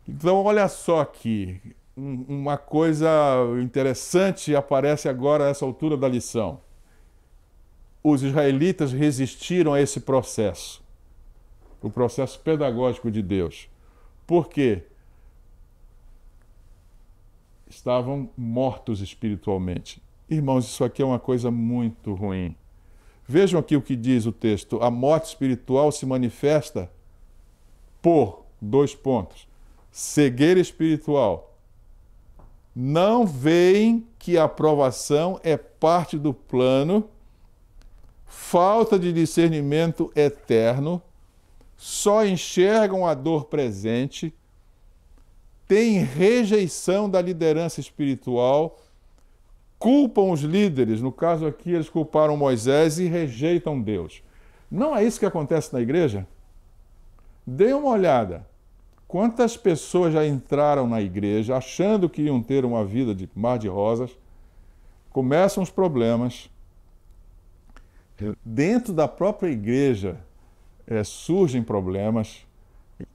Então, olha só aqui, uma coisa interessante aparece agora a essa altura da lição. Os israelitas resistiram a esse processo, o processo pedagógico de Deus. Por quê? Estavam mortos espiritualmente. Irmãos, isso aqui é uma coisa muito ruim. Vejam aqui o que diz o texto. A morte espiritual se manifesta por 2 pontos. Cegueira espiritual. Não veem que a provação é parte do plano, falta de discernimento eterno, só enxergam a dor presente, têm rejeição da liderança espiritual, culpam os líderes, no caso aqui eles culparam Moisés e rejeitam Deus. Não é isso que acontece na igreja? Deem uma olhada. Quantas pessoas já entraram na igreja achando que iam ter uma vida de mar de rosas, começam os problemas, dentro da própria igreja surgem problemas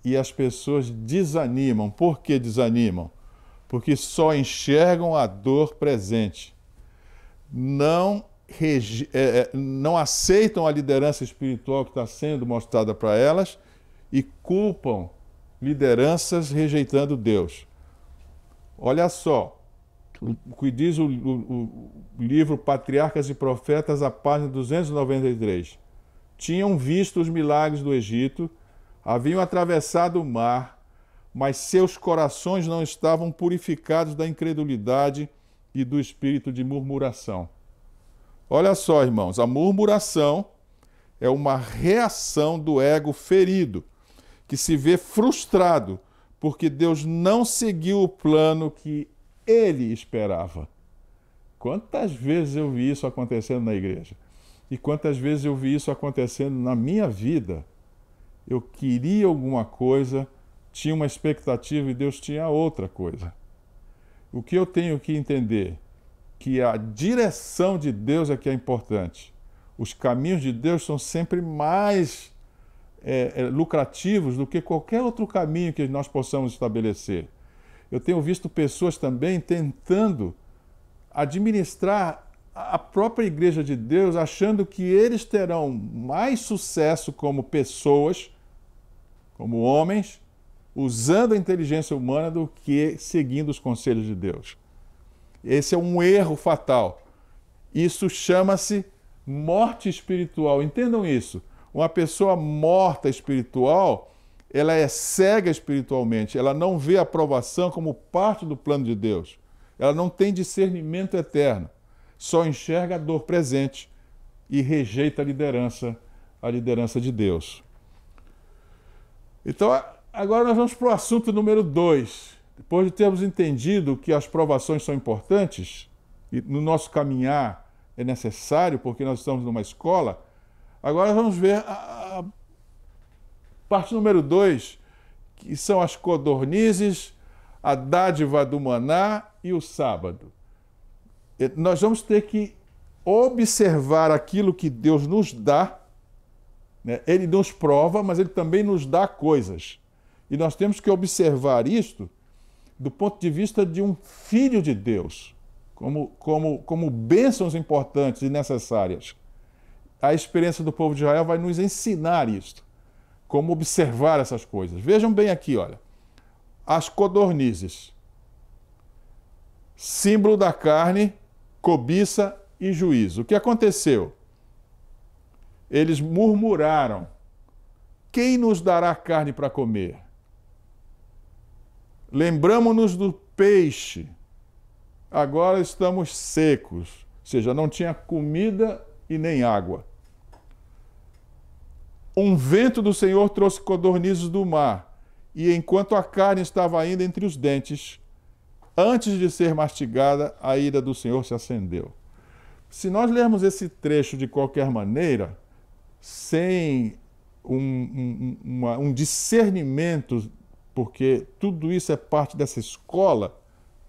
e as pessoas desanimam. Por que desanimam? Porque só enxergam a dor presente. Não aceitam a liderança espiritual que está sendo mostrada para elas e culpam lideranças rejeitando Deus. Olha só, o que diz o livro Patriarcas e Profetas, a página 293. Tinham visto os milagres do Egito, haviam atravessado o mar, mas seus corações não estavam purificados da incredulidade e do espírito de murmuração. Olha só, irmãos, a murmuração é uma reação do ego ferido, que se vê frustrado porque Deus não seguiu o plano que ele esperava. Quantas vezes eu vi isso acontecendo na igreja? E quantas vezes eu vi isso acontecendo na minha vida? Eu queria alguma coisa, tinha uma expectativa e Deus tinha outra coisa. O que eu tenho que entender? Que a direção de Deus é que é importante. Os caminhos de Deus são sempre mais lucrativos do que qualquer outro caminho que nós possamos estabelecer. Eu tenho visto pessoas também tentando administrar a própria igreja de Deus, achando que eles terão mais sucesso como pessoas, como homens, usando a inteligência humana do que seguindo os conselhos de Deus. Esse é um erro fatal. Isso chama-se morte espiritual. Entendam isso. Uma pessoa morta espiritual, ela é cega espiritualmente, ela não vê a aprovação como parte do plano de Deus. Ela não tem discernimento eterno, só enxerga a dor presente e rejeita a liderança de Deus. Então, agora nós vamos para o assunto número 2. Depois de termos entendido que as provações são importantes, e no nosso caminhar é necessário, porque nós estamos numa escola, agora vamos ver a parte número 2, que são as codornizes, a dádiva do maná e o sábado. Nós vamos ter que observar aquilo que Deus nos dá, né? Ele nos prova, mas Ele também nos dá coisas. E nós temos que observar isto do ponto de vista de um filho de Deus, como bênçãos importantes e necessárias. A experiência do povo de Israel vai nos ensinar isto, como observar essas coisas. Vejam bem aqui, olha, as codornizes, símbolo da carne, cobiça e juízo. O que aconteceu? Eles murmuraram: quem nos dará carne para comer? Lembramo-nos do peixe, agora estamos secos, ou seja, não tinha comida e nem água. Um vento do Senhor trouxe codornizes do mar, e enquanto a carne estava ainda entre os dentes, antes de ser mastigada, a ira do Senhor se acendeu. Se nós lermos esse trecho de qualquer maneira, sem um discernimento, porque tudo isso é parte dessa escola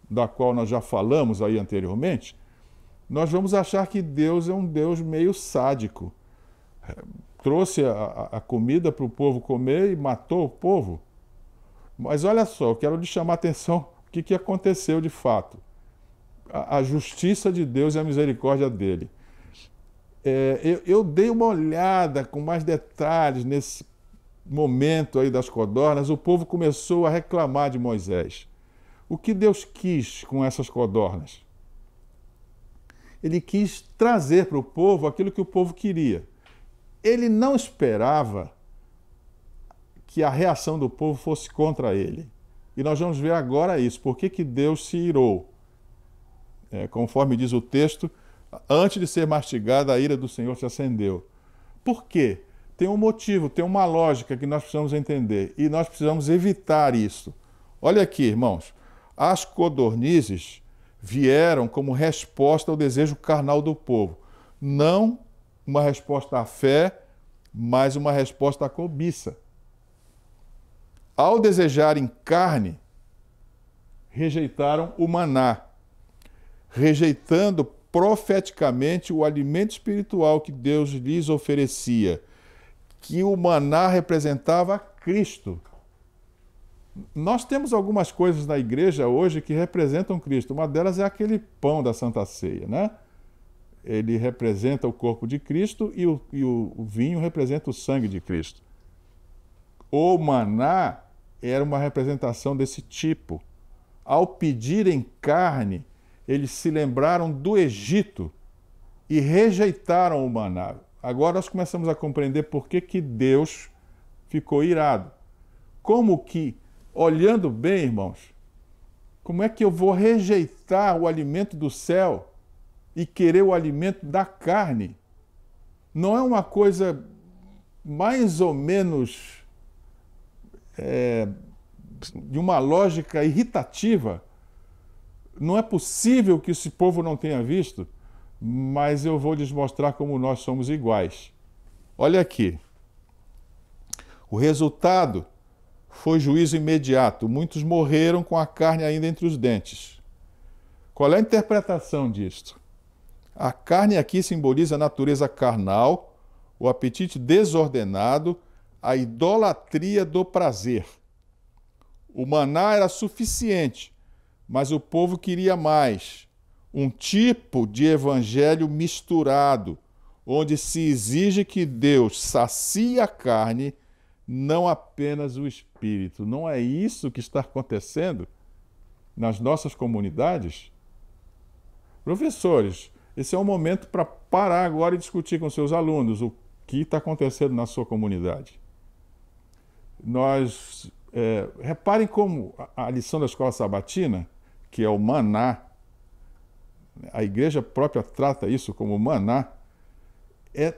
da qual nós já falamos aí anteriormente, nós vamos achar que Deus é um Deus meio sádico. Trouxe a comida para o povo comer e matou o povo. Mas olha só, eu quero lhe chamar a atenção o que aconteceu de fato. A justiça de Deus e a misericórdia dele. Eu dei uma olhada com mais detalhes nesse momento aí das codornas. O povo começou a reclamar de Moisés. O que Deus quis com essas codornas? Ele quis trazer para o povo aquilo que o povo queria. Ele não esperava que a reação do povo fosse contra ele. E nós vamos ver agora isso. Por que Deus se irou? Conforme diz o texto, antes de ser mastigada, a ira do Senhor se acendeu. Por quê? Tem um motivo, tem uma lógica que nós precisamos entender. E nós precisamos evitar isso. Olha aqui, irmãos. As codornizes vieram como resposta ao desejo carnal do povo. Não uma resposta à fé, mas uma resposta à cobiça. Ao desejarem carne, rejeitaram o maná, rejeitando profeticamente o alimento espiritual que Deus lhes oferecia, que o maná representava Cristo. Nós temos algumas coisas na igreja hoje que representam Cristo. Uma delas é aquele pão da Santa Ceia, né? Ele representa o corpo de Cristo e o vinho representa o sangue de Cristo. O maná era uma representação desse tipo. Ao pedirem carne, eles se lembraram do Egito e rejeitaram o maná. Agora nós começamos a compreender por que Deus ficou irado. Como que, olhando bem, irmãos, como é que eu vou rejeitar o alimento do céu e querer o alimento da carne? Não é uma coisa mais ou menos de uma lógica irritativa? Não é possível que esse povo não tenha visto, mas eu vou lhes mostrar como nós somos iguais. Olha aqui. O resultado foi juízo imediato. Muitos morreram com a carne ainda entre os dentes. Qual é a interpretação disto? A carne aqui simboliza a natureza carnal, o apetite desordenado, a idolatria do prazer. O maná era suficiente, mas o povo queria mais. Um tipo de evangelho misturado, onde se exige que Deus sacie a carne, não apenas o espírito. Não é isso que está acontecendo nas nossas comunidades? Professores, esse é um momento para parar agora e discutir com seus alunos o que está acontecendo na sua comunidade. Reparem como a lição da escola sabatina, que é o maná, a igreja própria trata isso como maná, é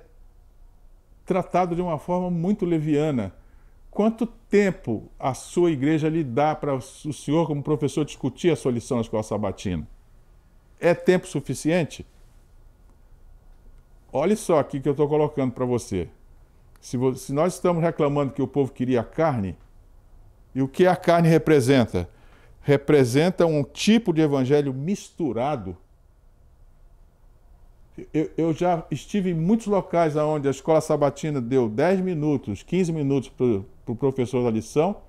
tratado de uma forma muito leviana. Quanto tempo a sua igreja lhe dá para o senhor, como professor, discutir a sua lição na escola sabatina? É tempo suficiente? Olha só aqui que eu estou colocando para você. Se nós estamos reclamando que o povo queria carne, e o que a carne representa? Representa um tipo de evangelho misturado. Eu já estive em muitos locais onde a escola sabatina deu 10 minutos, 15 minutos para o professor da lição,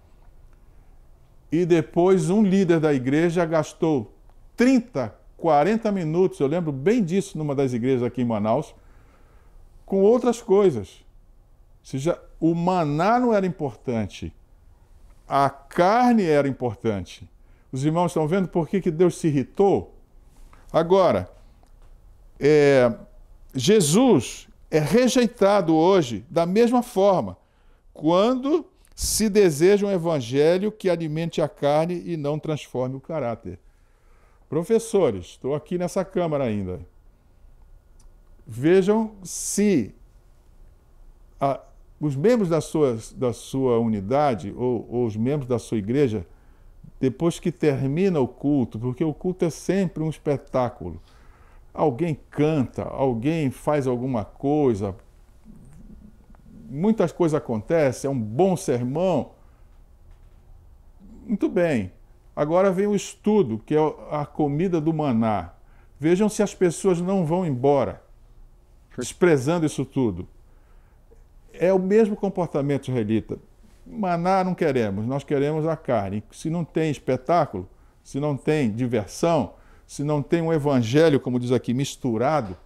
e depois um líder da igreja gastou 30, 40 minutos, eu lembro bem disso numa das igrejas aqui em Manaus, com outras coisas. Ou seja, o maná não era importante, a carne era importante. Os irmãos estão vendo por que Deus se irritou? Agora, Jesus é rejeitado hoje da mesma forma, quando se deseja um evangelho que alimente a carne e não transforme o caráter. Professores, estou aqui nessa câmara ainda. Vejam se os membros da sua unidade ou os membros da sua igreja, depois que termina o culto, porque o culto é sempre um espetáculo, alguém canta, alguém faz alguma coisa, muitas coisas acontecem, é um bom sermão. Muito bem. Agora vem o estudo, que é a comida do maná. Vejam se as pessoas não vão embora, desprezando isso tudo. É o mesmo comportamento israelita. Maná não queremos, nós queremos a carne. Se não tem espetáculo, se não tem diversão, se não tem um evangelho, como diz aqui, misturado,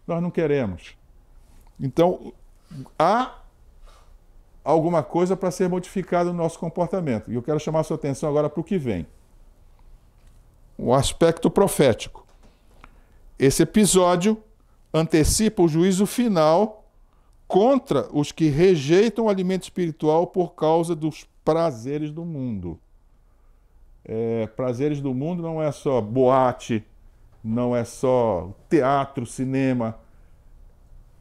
nós não queremos. Então, há alguma coisa para ser modificado no nosso comportamento. E eu quero chamar a sua atenção agora para o que vem. O aspecto profético. Esse episódio antecipa o juízo final contra os que rejeitam o alimento espiritual por causa dos prazeres do mundo. Prazeres do mundo não é só boate, não é só teatro, cinema.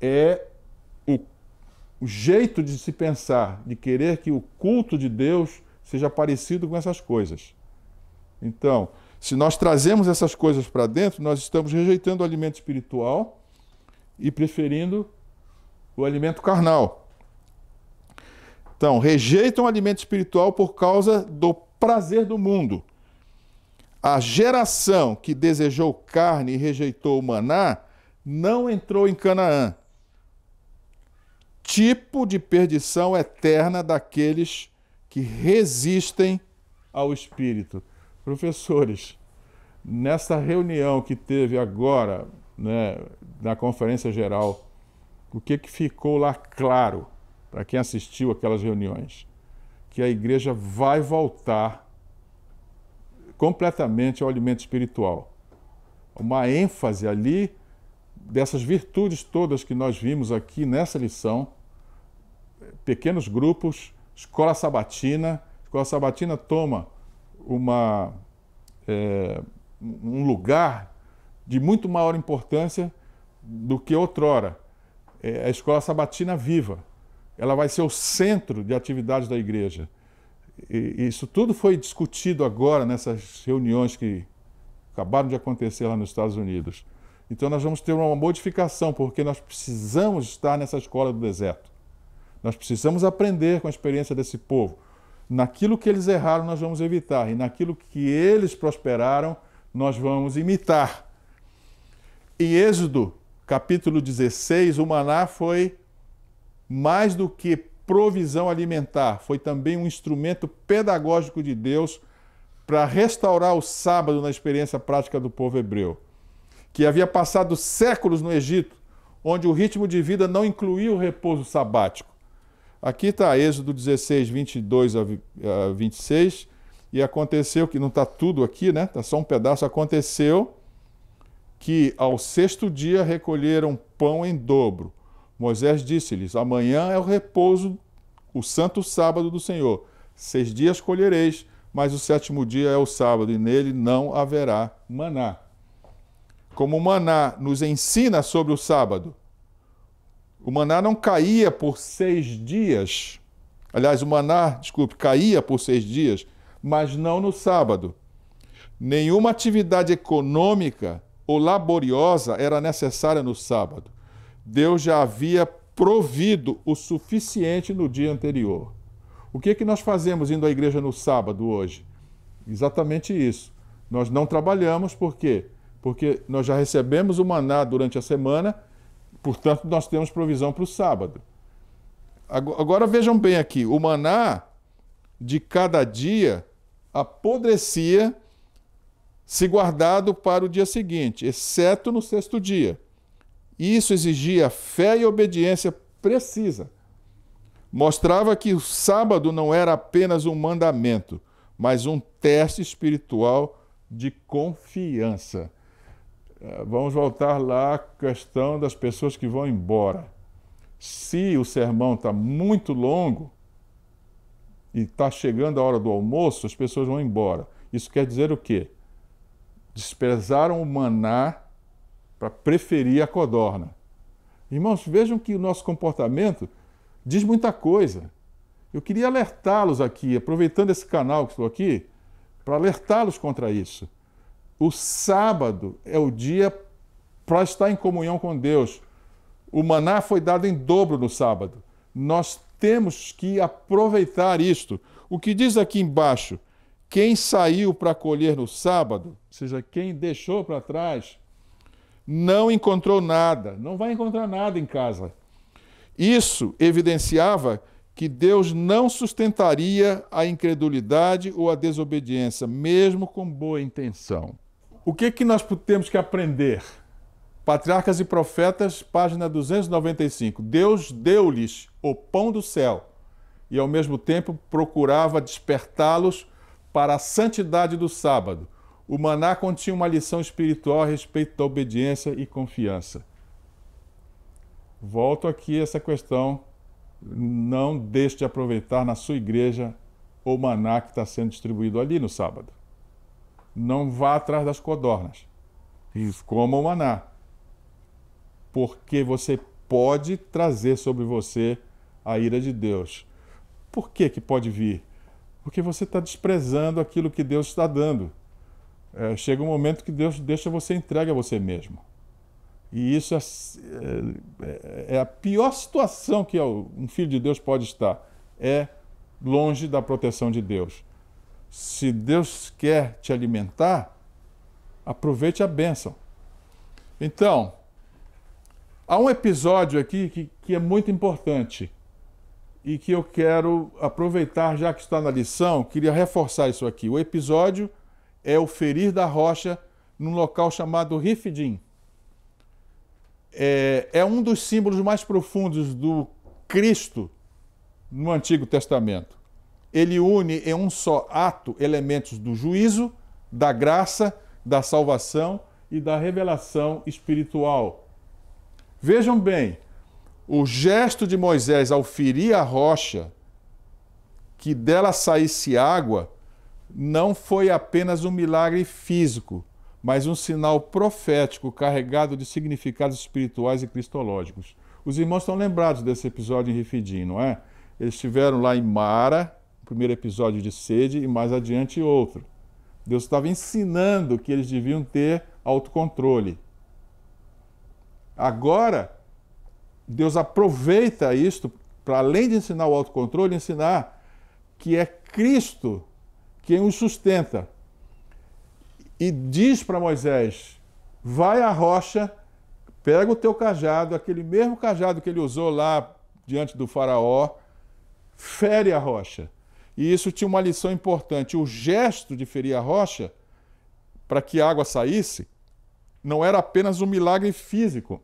É o jeito de se pensar, de querer que o culto de Deus seja parecido com essas coisas. Então, se nós trazemos essas coisas para dentro, nós estamos rejeitando o alimento espiritual e preferindo o alimento carnal. Então, rejeitam o alimento espiritual por causa do prazer do mundo. A geração que desejou carne e rejeitou o maná não entrou em Canaã. Tipo de perdição eterna daqueles que resistem ao Espírito. Professores, nessa reunião que teve agora, na Conferência Geral, o que ficou lá claro para quem assistiu aquelas reuniões? que a igreja vai voltar completamente ao alimento espiritual. Uma ênfase ali dessas virtudes todas que nós vimos aqui nessa lição, pequenos grupos, escola sabatina. A escola sabatina toma um lugar de muito maior importância do que outrora. A escola sabatina viva. Ela vai ser o centro de atividades da igreja. E isso tudo foi discutido agora nessas reuniões que acabaram de acontecer lá nos Estados Unidos. Então nós vamos ter uma modificação, porque nós precisamos estar nessa escola do deserto. Nós precisamos aprender com a experiência desse povo. Naquilo que eles erraram, nós vamos evitar. E naquilo que eles prosperaram, nós vamos imitar. Em Êxodo, capítulo 16, o maná foi mais do que provisão alimentar, foi também um instrumento pedagógico de Deus para restaurar o sábado na experiência prática do povo hebreu, que havia passado séculos no Egito, onde o ritmo de vida não incluía o repouso sabático. Aqui está Êxodo 16, 22 a 26, e aconteceu que, não está tudo aqui, né? Está só um pedaço. Aconteceu que ao sexto dia recolheram pão em dobro. Moisés disse-lhes: amanhã é o repouso, o santo sábado do Senhor. 6 dias colhereis, mas o sétimo dia é o sábado, e nele não haverá maná. Como o maná nos ensina sobre o sábado, o maná não caía por 6 dias. Aliás, o maná, caía por 6 dias, mas não no sábado. Nenhuma atividade econômica ou laboriosa era necessária no sábado. Deus já havia provido o suficiente no dia anterior. O que é que nós fazemos indo à igreja no sábado hoje? Exatamente isso. Nós não trabalhamos, por quê? Porque nós já recebemos o maná durante a semana, portanto nós temos provisão para o sábado. Agora vejam bem aqui, o maná de cada dia apodrecia se guardado para o dia seguinte, exceto no sexto dia. Isso exigia fé e obediência precisa. Mostrava que o sábado não era apenas um mandamento, mas um teste espiritual de confiança. Vamos voltar lá à questão das pessoas que vão embora. Se o sermão está muito longo e está chegando a hora do almoço, as pessoas vão embora. Isso quer dizer o quê? Desprezaram o maná para preferir a codorna. Irmãos, vejam que o nosso comportamento diz muita coisa. Eu queria alertá-los aqui, aproveitando esse canal que estou aqui, para alertá-los contra isso. O sábado é o dia para estar em comunhão com Deus. O maná foi dado em dobro no sábado. Nós temos que aproveitar isto. O que diz aqui embaixo, quem saiu para colher no sábado, ou seja, quem deixou para trás, não encontrou nada, não vai encontrar nada em casa. Isso evidenciava que Deus não sustentaria a incredulidade ou a desobediência, mesmo com boa intenção. O que nós temos que aprender? Patriarcas e Profetas, página 295. Deus deu-lhes o pão do céu e, ao mesmo tempo, procurava despertá-los para a santidade do sábado. O maná continha uma lição espiritual a respeito da obediência e confiança. Volto aqui a essa questão. Não deixe de aproveitar na sua igreja o maná que está sendo distribuído ali no sábado. Não vá atrás das codornas. E coma o maná. Porque você pode trazer sobre você a ira de Deus. Por que pode vir? Porque você está desprezando aquilo que Deus está dando. Chega um momento que Deus deixa você entregue a você mesmo. E isso é a pior situação que um filho de Deus pode estar. É longe da proteção de Deus. Se Deus quer te alimentar, aproveite a bênção. Então, há um episódio aqui que é muito importante e que eu quero aproveitar, já que está na lição, queria reforçar isso aqui. O episódio é o ferir da rocha num local chamado Refidim. É um dos símbolos mais profundos do Cristo no Antigo Testamento. ele une em um só ato elementos do juízo, da graça, da salvação e da revelação espiritual. Vejam bem, o gesto de Moisés ao ferir a rocha, que dela saísse água, não foi apenas um milagre físico, mas um sinal profético carregado de significados espirituais e cristológicos. Os irmãos estão lembrados desse episódio em Refidim, não é? Eles estiveram lá em Mara, o primeiro episódio de sede, e mais adiante outro. Deus estava ensinando que eles deviam ter autocontrole. Agora, Deus aproveita isto para, além de ensinar o autocontrole, ensinar que é Cristo quem os sustenta. E diz para Moisés, vai à rocha, pega o teu cajado, aquele mesmo cajado que ele usou lá diante do faraó, fere a rocha. E isso tinha uma lição importante. O gesto de ferir a rocha, para que a água saísse, não era apenas um milagre físico,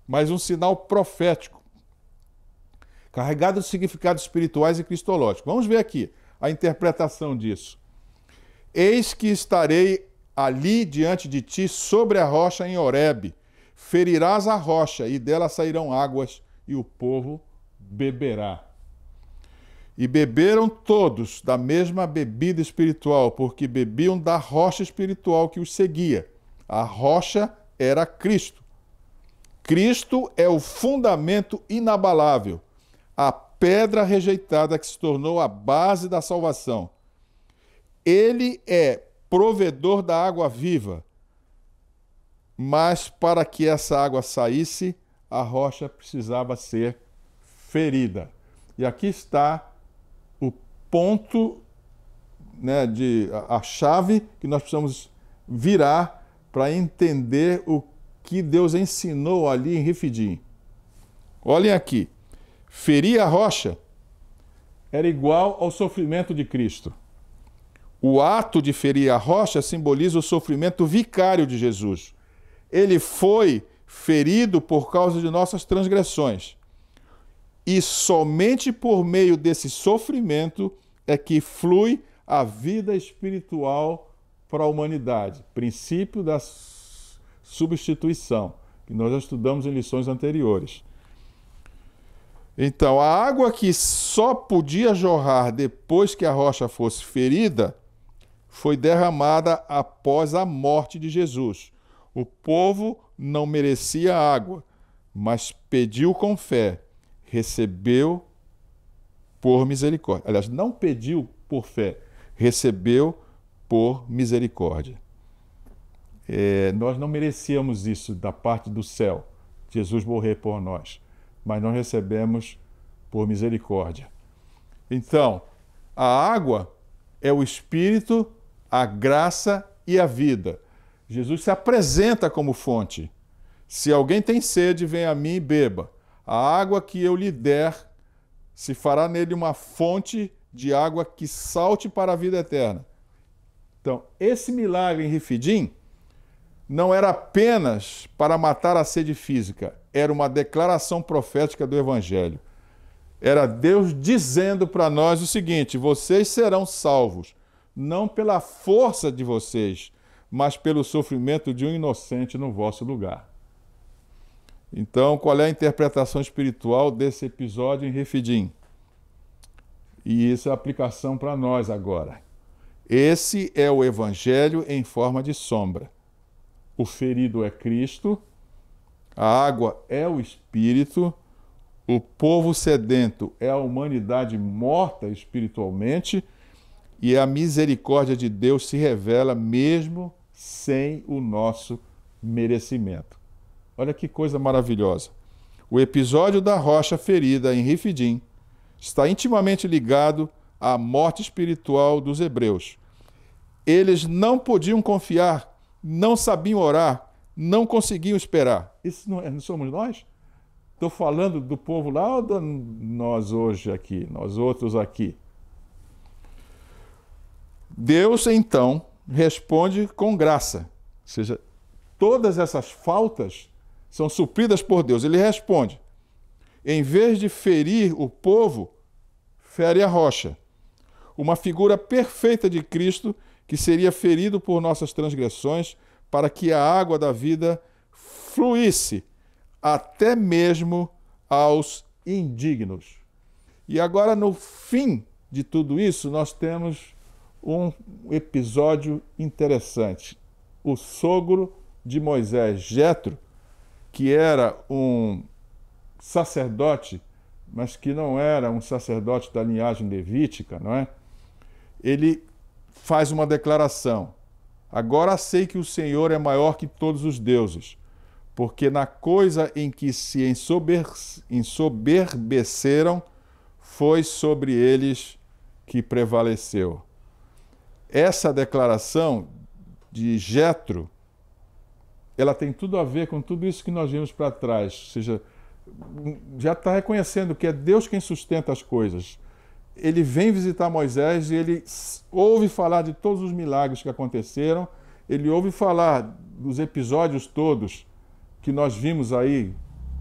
mas um sinal profético, carregado de significados espirituais e cristológicos. Vamos ver aqui a interpretação disso. Eis que estarei ali diante de ti sobre a rocha em Horebe. Ferirás a rocha e dela sairão águas e o povo beberá. E beberam todos da mesma bebida espiritual, porque bebiam da rocha espiritual que os seguia. A rocha era Cristo. Cristo é o fundamento inabalável, a pedra rejeitada que se tornou a base da salvação. Ele é provedor da água viva, mas para que essa água saísse, a rocha precisava ser ferida. E aqui está o ponto, né, a chave que nós precisamos virar para entender o que Deus ensinou ali em Refidim. Olhem aqui. Ferir a rocha era igual ao sofrimento de Cristo. O ato de ferir a rocha simboliza o sofrimento vicário de Jesus. Ele foi ferido por causa de nossas transgressões. E somente por meio desse sofrimento é que flui a vida espiritual para a humanidade. Princípio da substituição, que nós já estudamos em lições anteriores. Então, a água que só podia jorrar depois que a rocha fosse ferida, foi derramada após a morte de Jesus. O povo não merecia água, mas pediu com fé, recebeu por misericórdia. Aliás, não pediu por fé, recebeu por misericórdia. Nós não merecíamos isso da parte do céu, Jesus morrer por nós, mas nós recebemos por misericórdia. Então, a água é o Espírito, a graça e a vida. Jesus se apresenta como fonte. Se alguém tem sede, venha a mim e beba. A água que eu lhe der, se fará nele uma fonte de água que salte para a vida eterna. Então, esse milagre em Refidim não era apenas para matar a sede física, era uma declaração profética do Evangelho. Era Deus dizendo para nós o seguinte: vocês serão salvos, não pela força de vocês, mas pelo sofrimento de um inocente no vosso lugar. Então, qual é a interpretação espiritual desse episódio em Refidim? E isso é a aplicação para nós agora. Esse é o Evangelho em forma de sombra. O ferido é Cristo, a água é o Espírito, o povo sedento é a humanidade morta espiritualmente, e a misericórdia de Deus se revela mesmo sem o nosso merecimento. Olha que coisa maravilhosa. O episódio da rocha ferida em Refidim está intimamente ligado à morte espiritual dos hebreus. Eles não podiam confiar, não sabiam orar, não conseguiam esperar. Isso não somos nós? Estou falando do povo lá ou de nós hoje aqui, nós outros aqui? Deus, então, responde com graça. Ou seja, todas essas faltas são supridas por Deus. Ele responde. Em vez de ferir o povo, fere a rocha. uma figura perfeita de Cristo que seria ferido por nossas transgressões para que a água da vida fluísse até mesmo aos indignos. E agora, no fim de tudo isso, nós temos um episódio interessante. O sogro de Moisés, Jetro, que era um sacerdote, mas que não era um sacerdote da linhagem levítica, não é? Ele faz uma declaração: agora sei que o Senhor é maior que todos os deuses, porque na coisa em que se ensoberbeceram, foi sobre eles que prevaleceu. Essa declaração de Jetro, ela tem tudo a ver com tudo isso que nós vimos para trás. Ou seja, já está reconhecendo que é Deus quem sustenta as coisas. Ele vem visitar Moisés e ele ouve falar de todos os milagres que aconteceram, ele ouve falar dos episódios todos que nós vimos aí,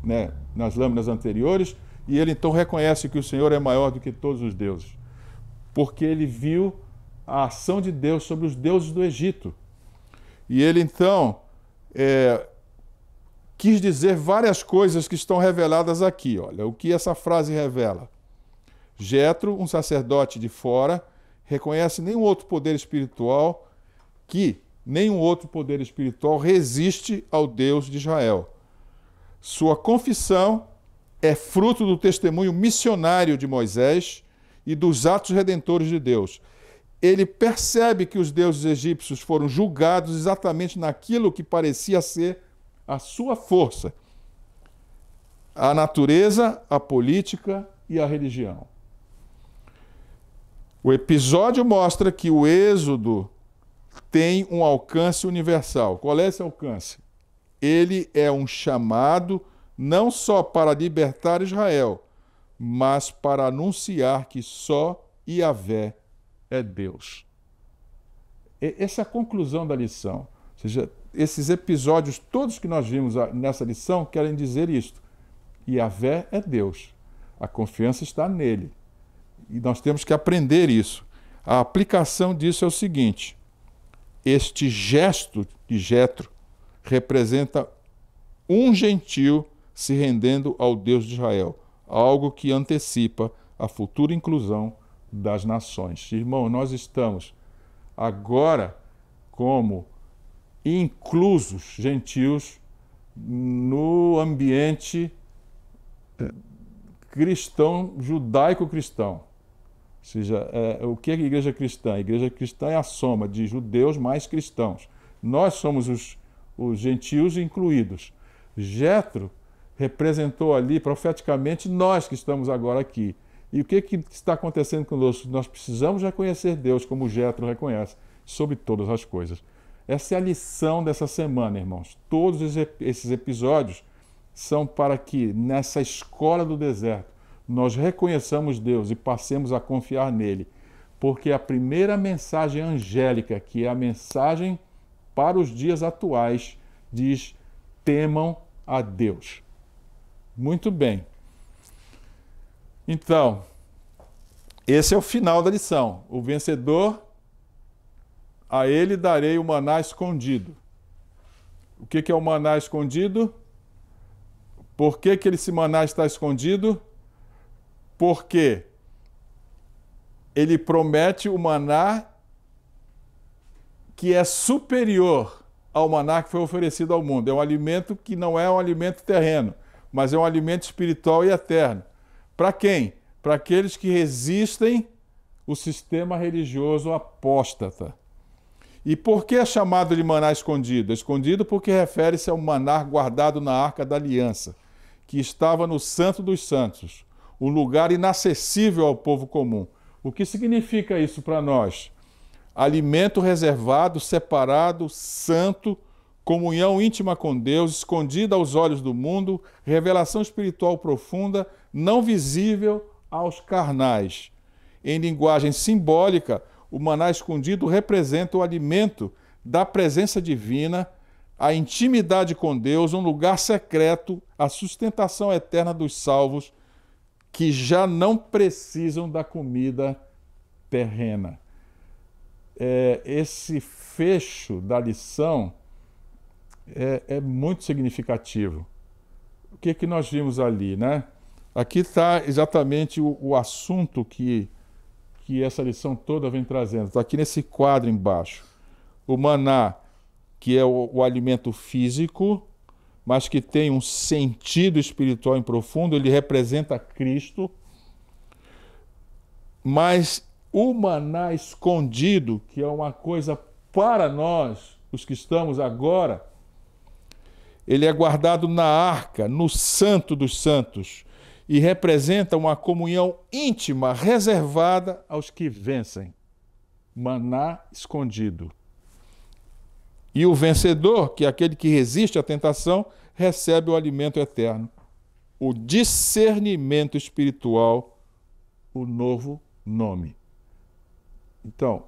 né, nas lâminas anteriores, e ele então reconhece que o Senhor é maior do que todos os deuses, porque ele viu a ação de Deus sobre os deuses do Egito. E ele então quis dizer várias coisas que estão reveladas aqui. Olha, o que essa frase revela? Jetro, um sacerdote de fora, reconhece nenhum outro poder espiritual resiste ao Deus de Israel. Sua confissão é fruto do testemunho missionário de Moisés e dos atos redentores de Deus. Ele percebe que os deuses egípcios foram julgados exatamente naquilo que parecia ser a sua força: a natureza, a política e a religião. O episódio mostra que o Êxodo tem um alcance universal. Qual é esse alcance? Ele é um chamado não só para libertar Israel, mas para anunciar que só Yahvé é Deus. Essa é a conclusão da lição. Ou seja, esses episódios todos que nós vimos nessa lição querem dizer isto: Yahvé é Deus. A confiança está nele. E nós temos que aprender isso. A aplicação disso é o seguinte: este gesto de Jetro representa um gentio se rendendo ao Deus de Israel, algo que antecipa a futura inclusão das nações. Irmão, nós estamos agora como inclusos gentios no ambiente cristão, judaico-cristão. Ou seja, o que é a igreja cristã? A igreja cristã é a soma de judeus mais cristãos. Nós somos os gentios incluídos. Jetro representou ali profeticamente nós que estamos agora aqui. E o que está acontecendo conosco? Nós precisamos reconhecer Deus como Jetro reconhece, sobre todas as coisas. Essa é a lição dessa semana, irmãos. Todos esses episódios são para que, nessa escola do deserto, nós reconheçamos Deus e passemos a confiar nele. Porque a primeira mensagem angélica, que é a mensagem para os dias atuais, diz: temam a Deus. Muito bem. Então, esse é o final da lição. O vencedor, a ele darei o maná escondido. O que é o maná escondido? Por que esse maná está escondido? Porque ele promete o maná que é superior ao maná que foi oferecido ao mundo. É um alimento que não é um alimento terreno, mas é um alimento espiritual e eterno. Para quem? Para aqueles que resistem o sistema religioso apóstata. E por que é chamado de maná escondido? Escondido porque refere-se ao maná guardado na Arca da Aliança, que estava no Santo dos Santos, um lugar inacessível ao povo comum. O que significa isso para nós? Alimento reservado, separado, santo, comunhão íntima com Deus, escondida aos olhos do mundo, revelação espiritual profunda, não visível aos carnais. Em linguagem simbólica, o maná escondido representa o alimento da presença divina, a intimidade com Deus, um lugar secreto, a sustentação eterna dos salvos que já não precisam da comida terrena. Esse fecho da lição é muito significativo. O que nós vimos ali, né? Aqui está exatamente o assunto que essa lição toda vem trazendo. Está aqui nesse quadro embaixo. O maná, que é o alimento físico, mas que tem um sentido espiritual em profundo, ele representa Cristo. Mas o maná escondido, que é uma coisa para nós, os que estamos agora, ele é guardado na arca, no Santo dos Santos, e representa uma comunhão íntima, reservada aos que vencem. Maná escondido. E o vencedor, que é aquele que resiste à tentação, recebe o alimento eterno. O discernimento espiritual, o novo nome. Então,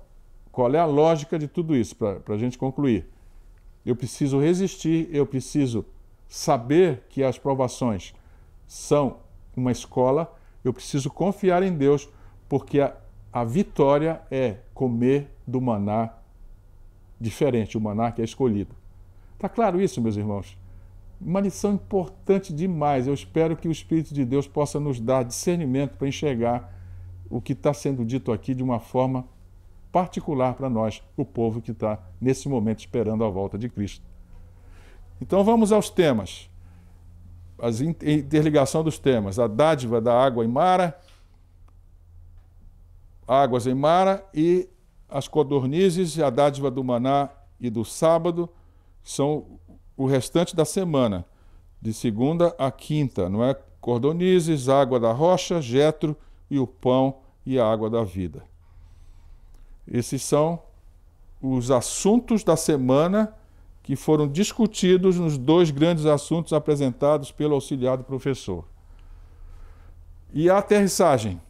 qual é a lógica de tudo isso, para a gente concluir? Eu preciso resistir, eu preciso saber que as provações são uma escola, eu preciso confiar em Deus, porque a vitória é comer do maná diferente, o maná que é escolhido. Está claro isso, meus irmãos? Uma lição importante demais. Eu espero que o Espírito de Deus possa nos dar discernimento para enxergar o que está sendo dito aqui de uma forma particular para nós, o povo que está nesse momento esperando a volta de Cristo. Então vamos aos temas. A interligação dos temas. A dádiva da água em Mara, águas em Mara, e as codornizes, a dádiva do maná e do sábado, são o restante da semana, de segunda a quinta, não é? Codornizes, água da rocha, Jetro e o pão e a água da vida. Esses são os assuntos da semana que foram discutidos nos dois grandes assuntos apresentados pelo auxiliar do professor. E a aterrissagem.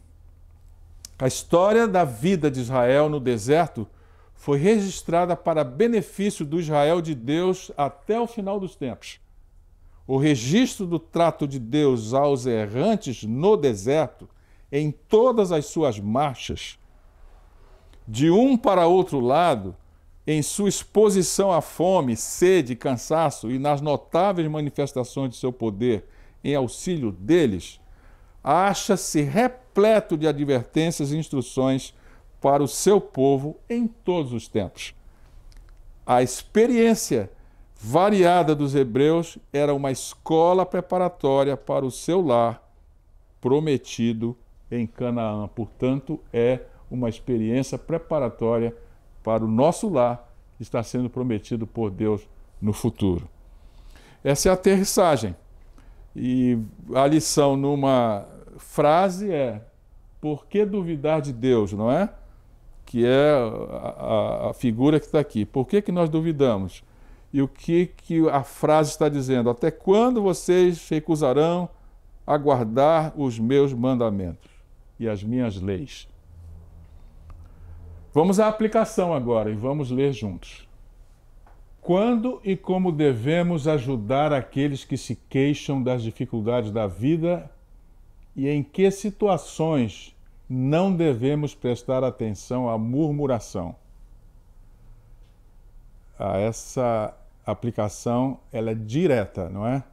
A história da vida de Israel no deserto foi registrada para benefício do Israel de Deus até o final dos tempos. O registro do trato de Deus aos errantes no deserto, em todas as suas marchas, de um para outro lado, em sua exposição à fome, sede, cansaço e nas notáveis manifestações de seu poder em auxílio deles, acha-se repleto de advertências e instruções para o seu povo em todos os tempos. A experiência variada dos hebreus era uma escola preparatória para o seu lar prometido em Canaã. Portanto, é uma experiência preparatória para o nosso lar que está sendo prometido por Deus no futuro. Essa é a aterrissagem. E a lição numa frase é: por que duvidar de Deus, não é? Que é a figura que está aqui. Por que nós duvidamos? E o que a frase está dizendo? Até quando vocês recusarão a guardar os meus mandamentos e as minhas leis? Vamos à aplicação agora e vamos ler juntos. Quando e como devemos ajudar aqueles que se queixam das dificuldades da vida e em que situações não devemos prestar atenção à murmuração? Essa aplicação ela é direta, não é?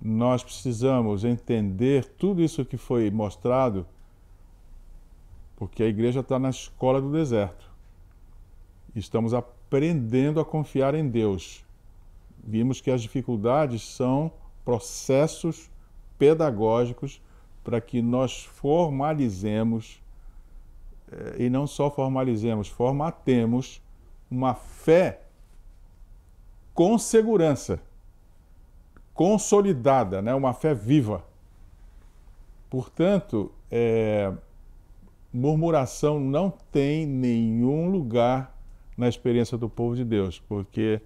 Nós precisamos entender tudo isso que foi mostrado, porque a igreja está na escola do deserto. Estamos aprendendo a confiar em Deus. Vimos que as dificuldades são processos pedagógicos para que nós formalizemos, e não só formalizemos, formatemos uma fé com segurança, consolidada, né? Uma fé viva. Portanto, murmuração não tem nenhum lugar na experiência do povo de Deus, porque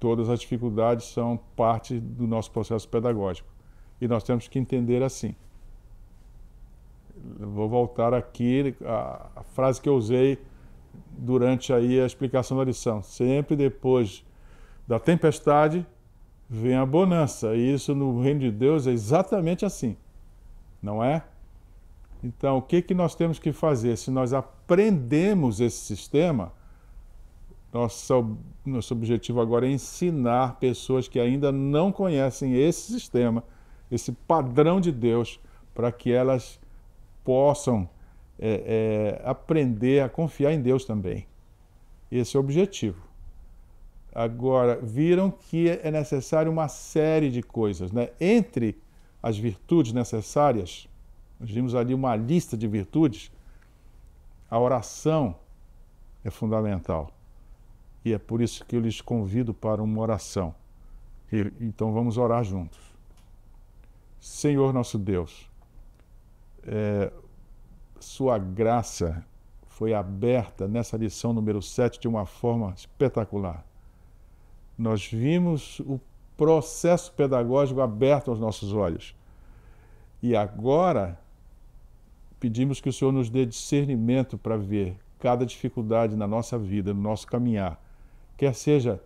todas as dificuldades são parte do nosso processo pedagógico. E nós temos que entender assim. Eu vou voltar aqui a frase que eu usei durante aí a explicação da lição. Sempre depois da tempestade vem a bonança. E isso no reino de Deus é exatamente assim, não é? Então, o que nós temos que fazer? Se nós aprendemos esse sistema, nosso objetivo agora é ensinar pessoas que ainda não conhecem esse sistema, esse padrão de Deus, para que elas possam aprender a confiar em Deus também. Esse é o objetivo. Agora, viram que é necessário uma série de coisas, né? Entre as virtudes necessárias, nós vimos ali uma lista de virtudes, a oração é fundamental. E é por isso que eu lhes convido para uma oração. Então vamos orar juntos. Senhor nosso Deus, Sua graça foi aberta nessa lição número 7 de uma forma espetacular. Nós vimos o processo pedagógico aberto aos nossos olhos. E agora pedimos que o Senhor nos dê discernimento para ver cada dificuldade na nossa vida, no nosso caminhar. Quer seja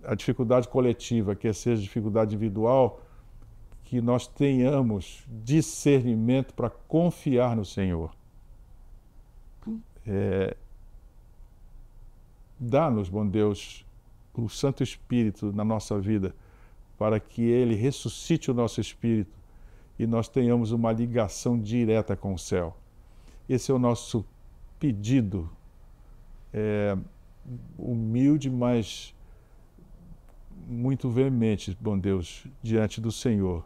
a dificuldade coletiva, quer seja a dificuldade individual, que nós tenhamos discernimento para confiar no Senhor. Dá-nos, bom Deus, o Santo Espírito na nossa vida, para que Ele ressuscite o nosso espírito e nós tenhamos uma ligação direta com o céu. Esse é o nosso pedido, humilde, mas muito veemente, bom Deus, diante do Senhor.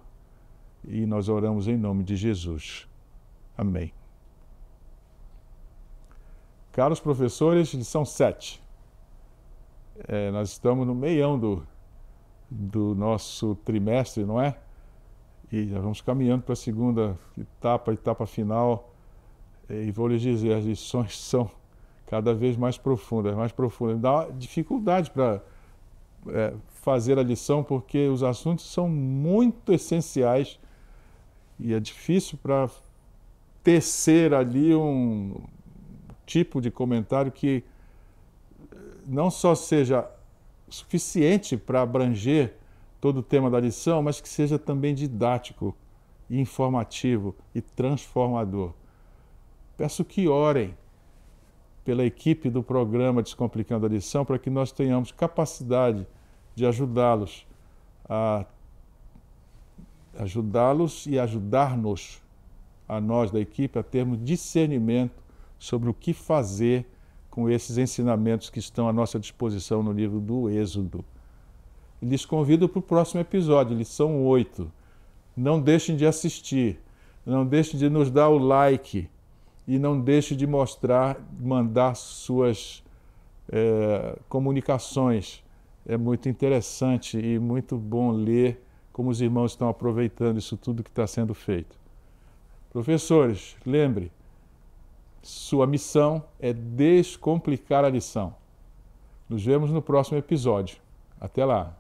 E nós oramos em nome de Jesus. Amém. Caros professores, lição 7. Nós estamos no meião do nosso trimestre, não é? E já vamos caminhando para a segunda etapa final. E vou lhes dizer, as lições são cada vez mais profundas. Dá dificuldade para fazer a lição, porque os assuntos são muito essenciais e é difícil para tecer ali um tipo de comentário que não só seja suficiente para abranger todo o tema da lição, mas que seja também didático, informativo e transformador. Peço que orem pela equipe do programa Descomplicando a Lição, para que nós tenhamos capacidade de ajudá-los e ajudar-nos, a nós da equipe, a termos discernimento sobre o que fazer com esses ensinamentos que estão à nossa disposição no livro do Êxodo. Lhes convido para o próximo episódio, lição 8. Não deixem de assistir, não deixem de nos dar o like e não deixem de mandar suas comunicações. É muito interessante e muito bom ler como os irmãos estão aproveitando isso tudo que está sendo feito. Professores, lembre, sua missão é descomplicar a lição. Nos vemos no próximo episódio. Até lá!